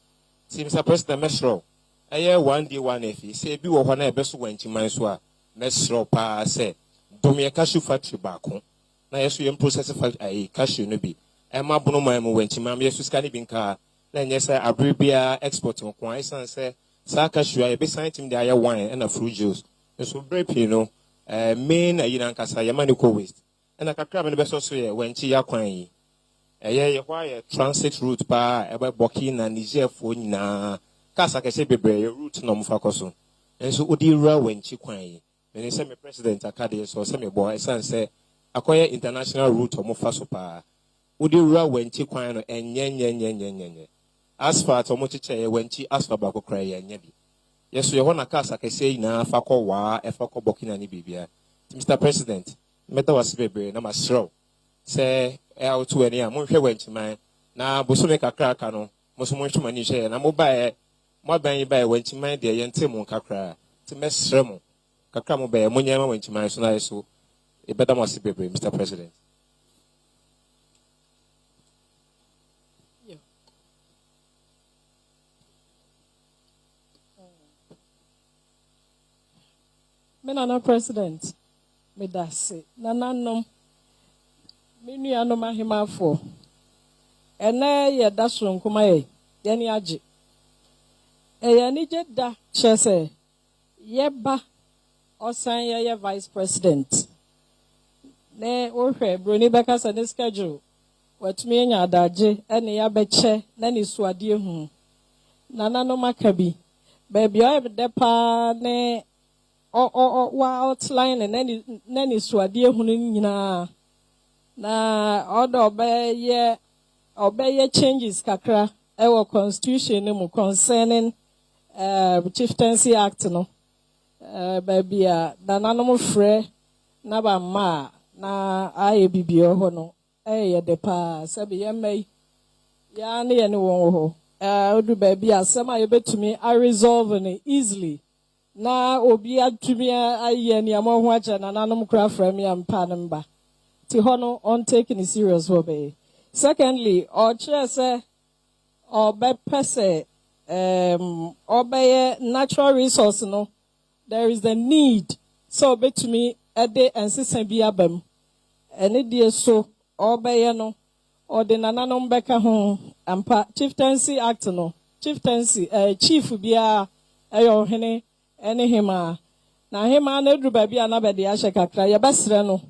See, Mr. President Mesro. I hear 1D 1 F. Say, be one I best went to my swa. Mesro pa say, do me a cashew factory back home. Now, yes, we process a cashew no be. And my Bono my went to Mamma Suscani Binka. Then, yes, I abribia exporting quite and say, Saka I be signed him the wine and a fruit juice. And so, break, you know, main a Yankasa Yamanico waste. And I can crab and the best also when Chia Quine. A why transit route by about Burkina and Niger for na Casa Casabe route no Facoso. And so, Udira when Chiquine. When he semi president Acadius or semi boy, son say, acquire international route or Mofasopa. Udira when Chiquine and yen. As far as Omotiche when she asked for Baco cry and Yabi. Yes, we want a Casa Casay na Faco wa, a Faco Burkina and Bibia. Mr. President, Meta was baby, no master. Say, out to any amount went to mine. Now, Bosomeka Crackano, Mosumuch Manisha, and I'm mobile. My bang by went to my dear Yantimon Cacra, to Mess Remo. Cacamo Bay, Munyama went to my son, so a better must be, Mr. President. Menano President, Medasi, Nananum. Minu ya no mahima fo ene ye da so nkoma ye ni age ye ni je da chese ye ba osan ye vice president ne ohwe broni beka sa ne schedule watumi enya adaje ene ya beche na ni suade hu nanano makabi baby o de pa ne wa outline ne ni suade hu nyina na order obey changes kakra our constitution mu concerning chieftaincy act no baby nananom frɛ na ba ma na aye bibio ho no ye de pa sabi ye mai ya ne ye ne won ho odu baby asɛm a yebetumi a resolve ne easily na obi atumi aye ne amho acha nananom kra frɛ me ampa ne mba Tihono on taking it serious obey. Secondly, or chair say or pese obey natural resource no. There is the need. So be to me a day and system be abem. And it dear so obey no or the nananom beka home and chieftaincy act no. Chieftaincy chief be a hene any hima. Na hima ne dru baby anabedi ashakakra yabasre no.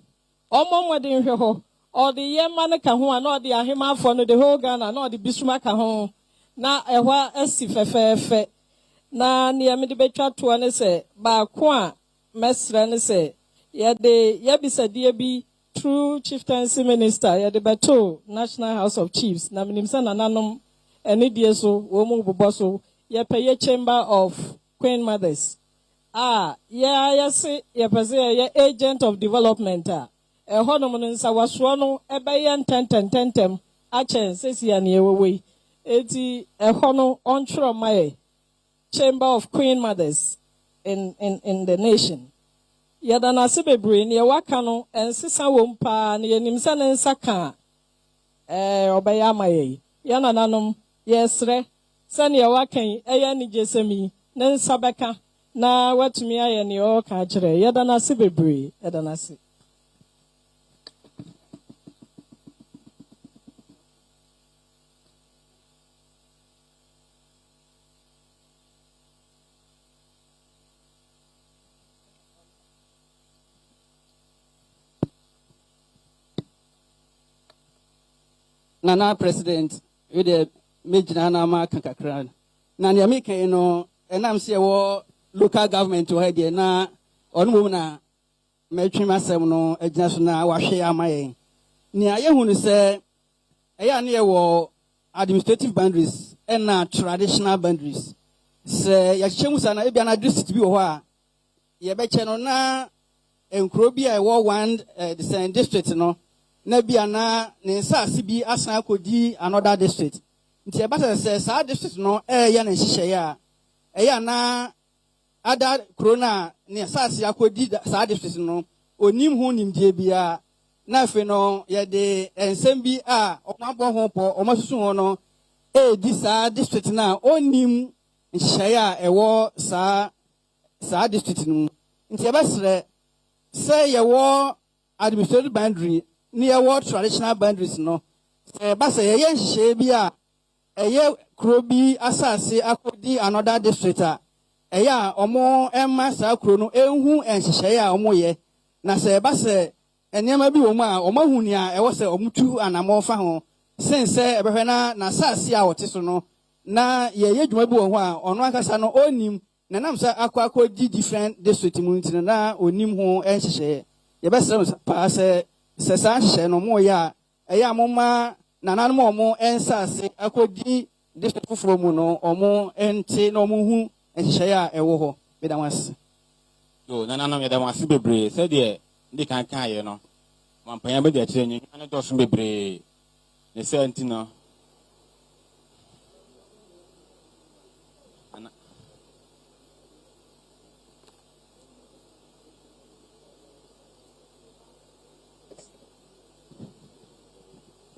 Omo wedding ho or the yeman ka ho na the ahema for no the whole Ghana na the bisuma ka ho na ehwa asi fefefe na ne me de betwa to ne se ba ko a mesre ne se ye de ye bisade bi true chieftaincy minister ye de beto National House of Chiefs na minim se nananom eni die so wo mu bobo so ye peye chamber of Queen Mothers ye pese ye agent of development honom no nsa waso no ebeye ntententem achen sesia ne ewewe eti hono ontro mai chamber of Queen Mothers in the nation yadana se bebre ne waka no ensesa wo mpa ne yanim se ne nsa ka obeye amaye yana nanom yesre se ne wakan eya ni jesemi ne nsa beka na watumi aye ne o ka kire yadana se bebre yadana se Nana President, with the Major Mark Kakran. Nanya Mika, no, and I'm saying, local government to head na on woman, Metri Seminole, a national Washia May. Near Yahoo say, a near war administrative boundaries and traditional boundaries. Say, Yachimus and Abiana district to be wa. Yabechano na and Krobia war one the same district, no. Nebiana Nensa Sibi Asna Kodi another district. nti eba se saa district no ya na nhihye ya eya na ada corona ne asase akodi saa district no onim hu nimdie bia na afe no ye de ensem bi a omabɔ ho pɔ omasusu ho no di saa district na onim nhihye ya ewo saa district no nti eba say ye wo administrative boundary near what traditional boundaries no ba say ye nhihye bi a eye kuro bi asase akodi another district a eya omo emma sa kuro no enhu nhihye a omo ye na say ba say enema bi wo mu a omo hu ni a ewo say omutu anamo fa ho sense ebehwe na asase a wote so no na ye dwuma bi wo ho a ono akasa no onim na nam sa akodi different district mu ntina na onim ho nhihye ye be say pa say sa nhihye no mo ya eya moma nananom omo ensase akodi district fufuro mu no omo ente no omo hu nhihye a ewo ho be da wase yo nananom ye da wase bebre se de ndi kan ye no mampanya be de kire nyi ane do so bebre ne se enti no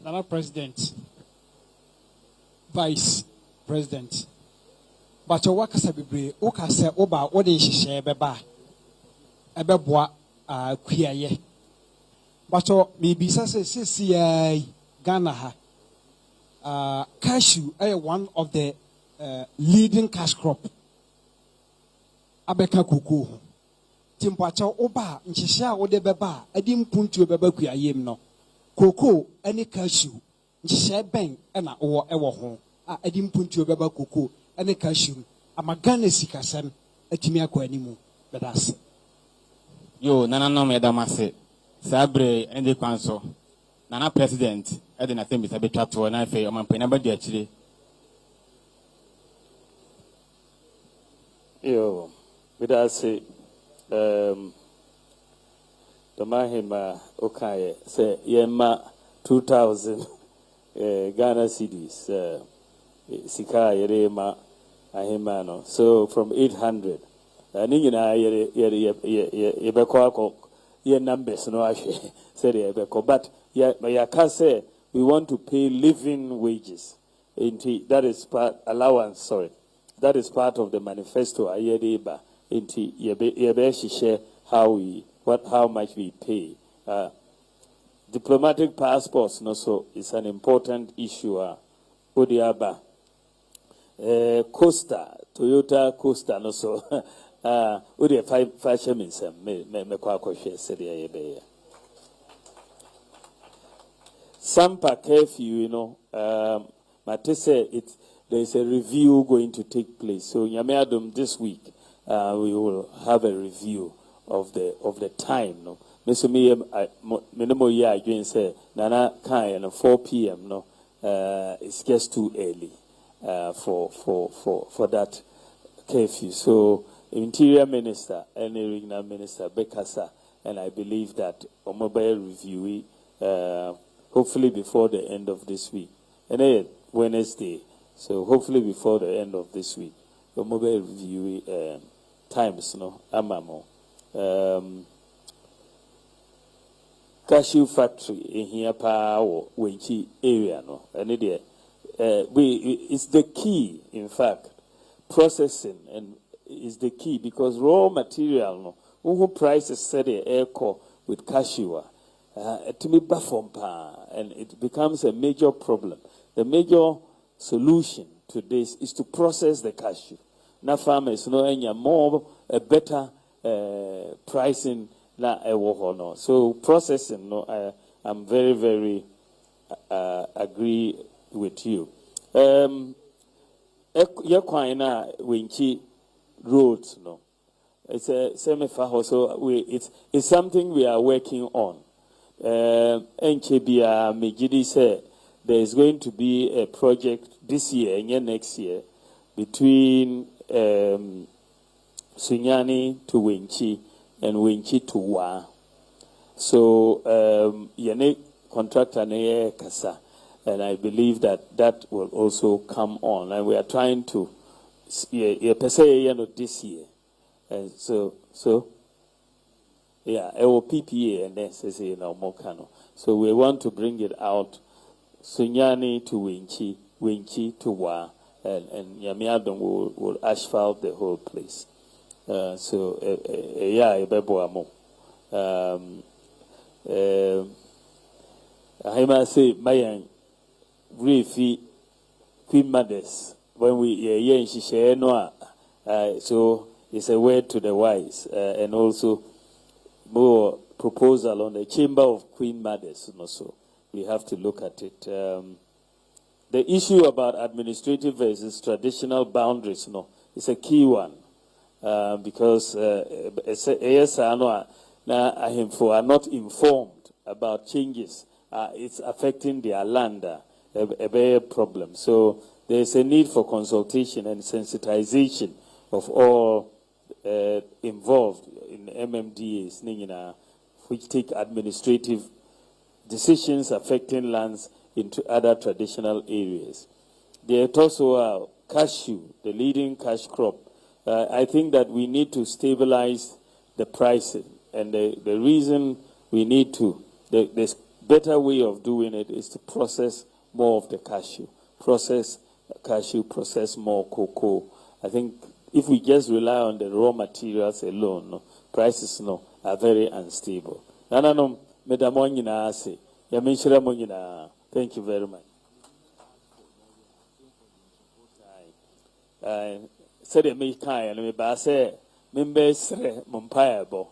Nana President, Vice President, but your work as a baby, Oka say Oba, what is she beba? A beboa, queer. But your maybe say, Ghana, cashew, one of the leading cash crop. Abeka kuku. Timpacha Oba, and she shall what the beba, I didn't put you a beba queer no. Cocoa, any cashew, share bang, and or ever home. I didn't put you about cocoa, any cashew. I'm a Ghana seeker, son, a Timiaco anymore. But that's yo, Nana no me damase, Sabre and the council. Nana President, I didn't think it's a bit to an affair on my penabadi actually. Yo, but I say, Dormaahene okay say yema 2000 Ghana cedis sika yerema ahema no so from 800 ni nyina ye beko ye numbers no ahwe say ye beko but ya can say we want to pay living wages that is part allowance that is part of the manifesto ayedeba inti ye be share how much we pay. Diplomatic passports, no, so it's an important issue. Odiaba, Costa, Toyota Costa, no, so Odia 5 shillings, me kwa said the Sampa curfew, you know, Matese, there's a review going to take place. So Yameadum this week, we will have a review of the time no meso me minimo year again say nana kan no 4 p.m. no it's just too early for that curfew. So Interior Minister and Regional Minister Bekasa, and I believe that a mobile review hopefully before the end of this week and then Wednesday, so hopefully before the end of this week a mobile review times no amamo cashew factory in here power Wenchi area no and it's the key, in fact. Processing and is the key because raw material no who prices set the air core with cashew to me and it becomes a major problem. The major solution to this is to process the cashew. Now farmers know any more a better pricing na no. So processing no I'm very, very agree with you. Wenchi roads no. It's a semi-faho, so it's something we are working on. Enchebia Mejidi said there is going to be a project this year and next year between Sunyani to Wenchi and Wenchi to Wa. So yene contractor ne kasa And I believe that will also come on. And we are trying to, this year. And so, yeah, it will PPA and SSA and Mokano. So we want to bring it out, Sunyani to Winchi to Wa, and Yamiadon will asphalt the whole place. Yeah, Beboamo. I must say, my Refi Queen Mothers, when we share no, so it's a word to the wise, and also more proposal on the Chamber of Queen Mothers. So we have to look at it. The issue about administrative versus traditional boundaries, is a key one, because ASR are not informed about changes. It's affecting their land, a big problem. So there's a need for consultation and sensitization of all involved in MMDAs, which take administrative decisions affecting lands into other traditional areas. There's also cashew, the leading cash crop. I think that we need to stabilize the pricing, and the reason we need to, the better way of doing it is to process more of the cashew. Process more cocoa. I think if we just rely on the raw materials alone, prices are very unstable. Thank you very much. Said the Mekai and Mebase, members Mumpayabo,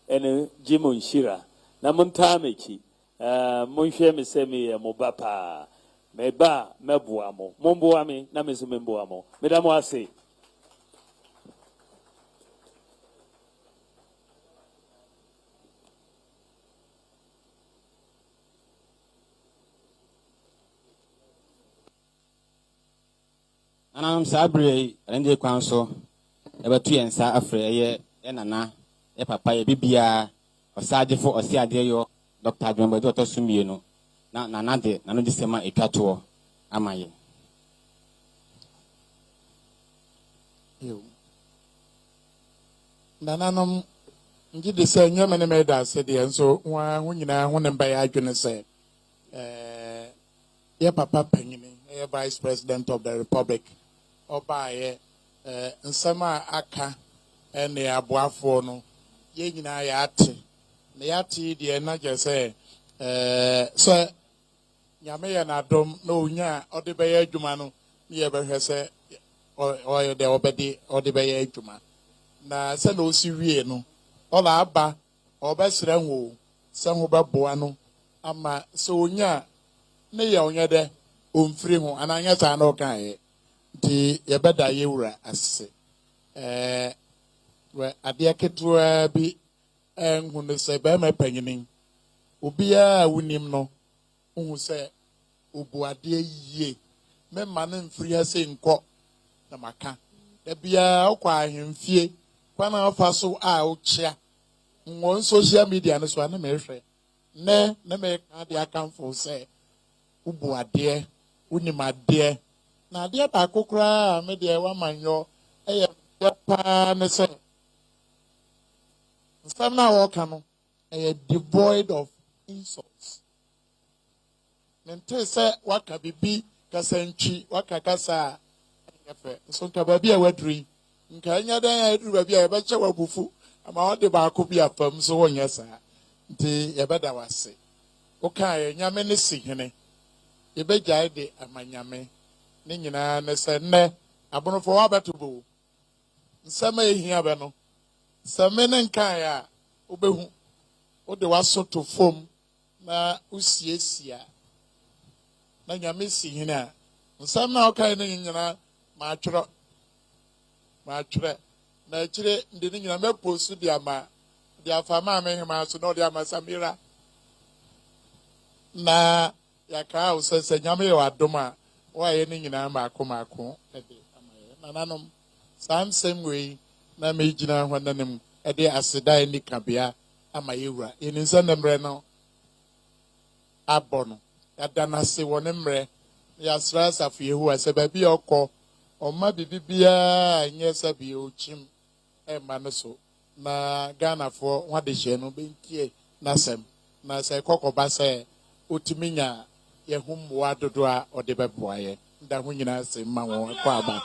and Jimon Shira, Namontameki, Monshem Semi, Mobapa, Meba, Mebuamo, Momboami, Namizumemboamo, Medamoase. Anam Sabri, and the council, ever 2 and Sa Afre, Enana, a papa, a bibia, or Sadifo, or Siadio, Dr. Jumbo, Dr. Sumino, Nanade, Nanodisema, a catuo, Amaye. Nananum, did the same Yaman made us, said the answer, when you know, when by I can say, Papa Penny, Vice President of the Republic. Oba nsema aka ene aboafo no ye nyina ya ate na ya ate de na je se so nyame ya na dom na onya ode be ya adwuma no ye be hwe se o de obedi ode be ya adwuma na se na osi wie no ola aba obesere nwo se ho be boa no ama so onya ne ya onya de omfiri ho ananya ta na okan ye di yebeda yewura ase we ade aketua bi enhunu se be ma panyinin obia wunim no hu se obuade yie me ma na mfiri ase nko na maka da bia okwa ahemfie kwana afa so a ochia nwo social media no so ana me hwe ne na me ka de akamfo se obuade unimade na de ba kokura me de wa manyo eye pa ne se nsam na wo ka no eye devoid of insults mente se waka bibi kasanchi waka kasa efe so nka ba bia waduri nka anya dan ya duru ba bia e ba che wabufu ama wo de ba ko bia fam so wo nya sa nti ye beda wase o ka ye nyame ne si hene Ebejai de amanyame ne nyina ne se ne abonofo wa betobo nsama ehia be no same ne nkan ya obehu o de waso to fom na usiesia na nyame si hina nsama na okai ne nyina ma atwere na kire ndi ne nyina me post di ama di afama amehima so no di ama Samira na yaka usese nyame yo adoma wa ye ni nyina maako ede amaye nananom samsem we na mejina hwananem ede aseda ni kabea amaye wura eni nsanemre no abono yɛada no ase wɔ ne mmerɛ yɛasra asafo yehowa sɛ baabi a ɔkɔ ɔma biribi biara nyɛ sɛ bia ɔkyim ɛmma no so na ghanafoɔ ho adehyɛ no bɛntie n'asɛm na sɛ ɛkɔkɔba sɛ ɔtumi nya yɛho mmoa dodoɔ a ɔde bɛboa yɛ nda ho nyinaa sɛ ma wɔn ɛkɔ aba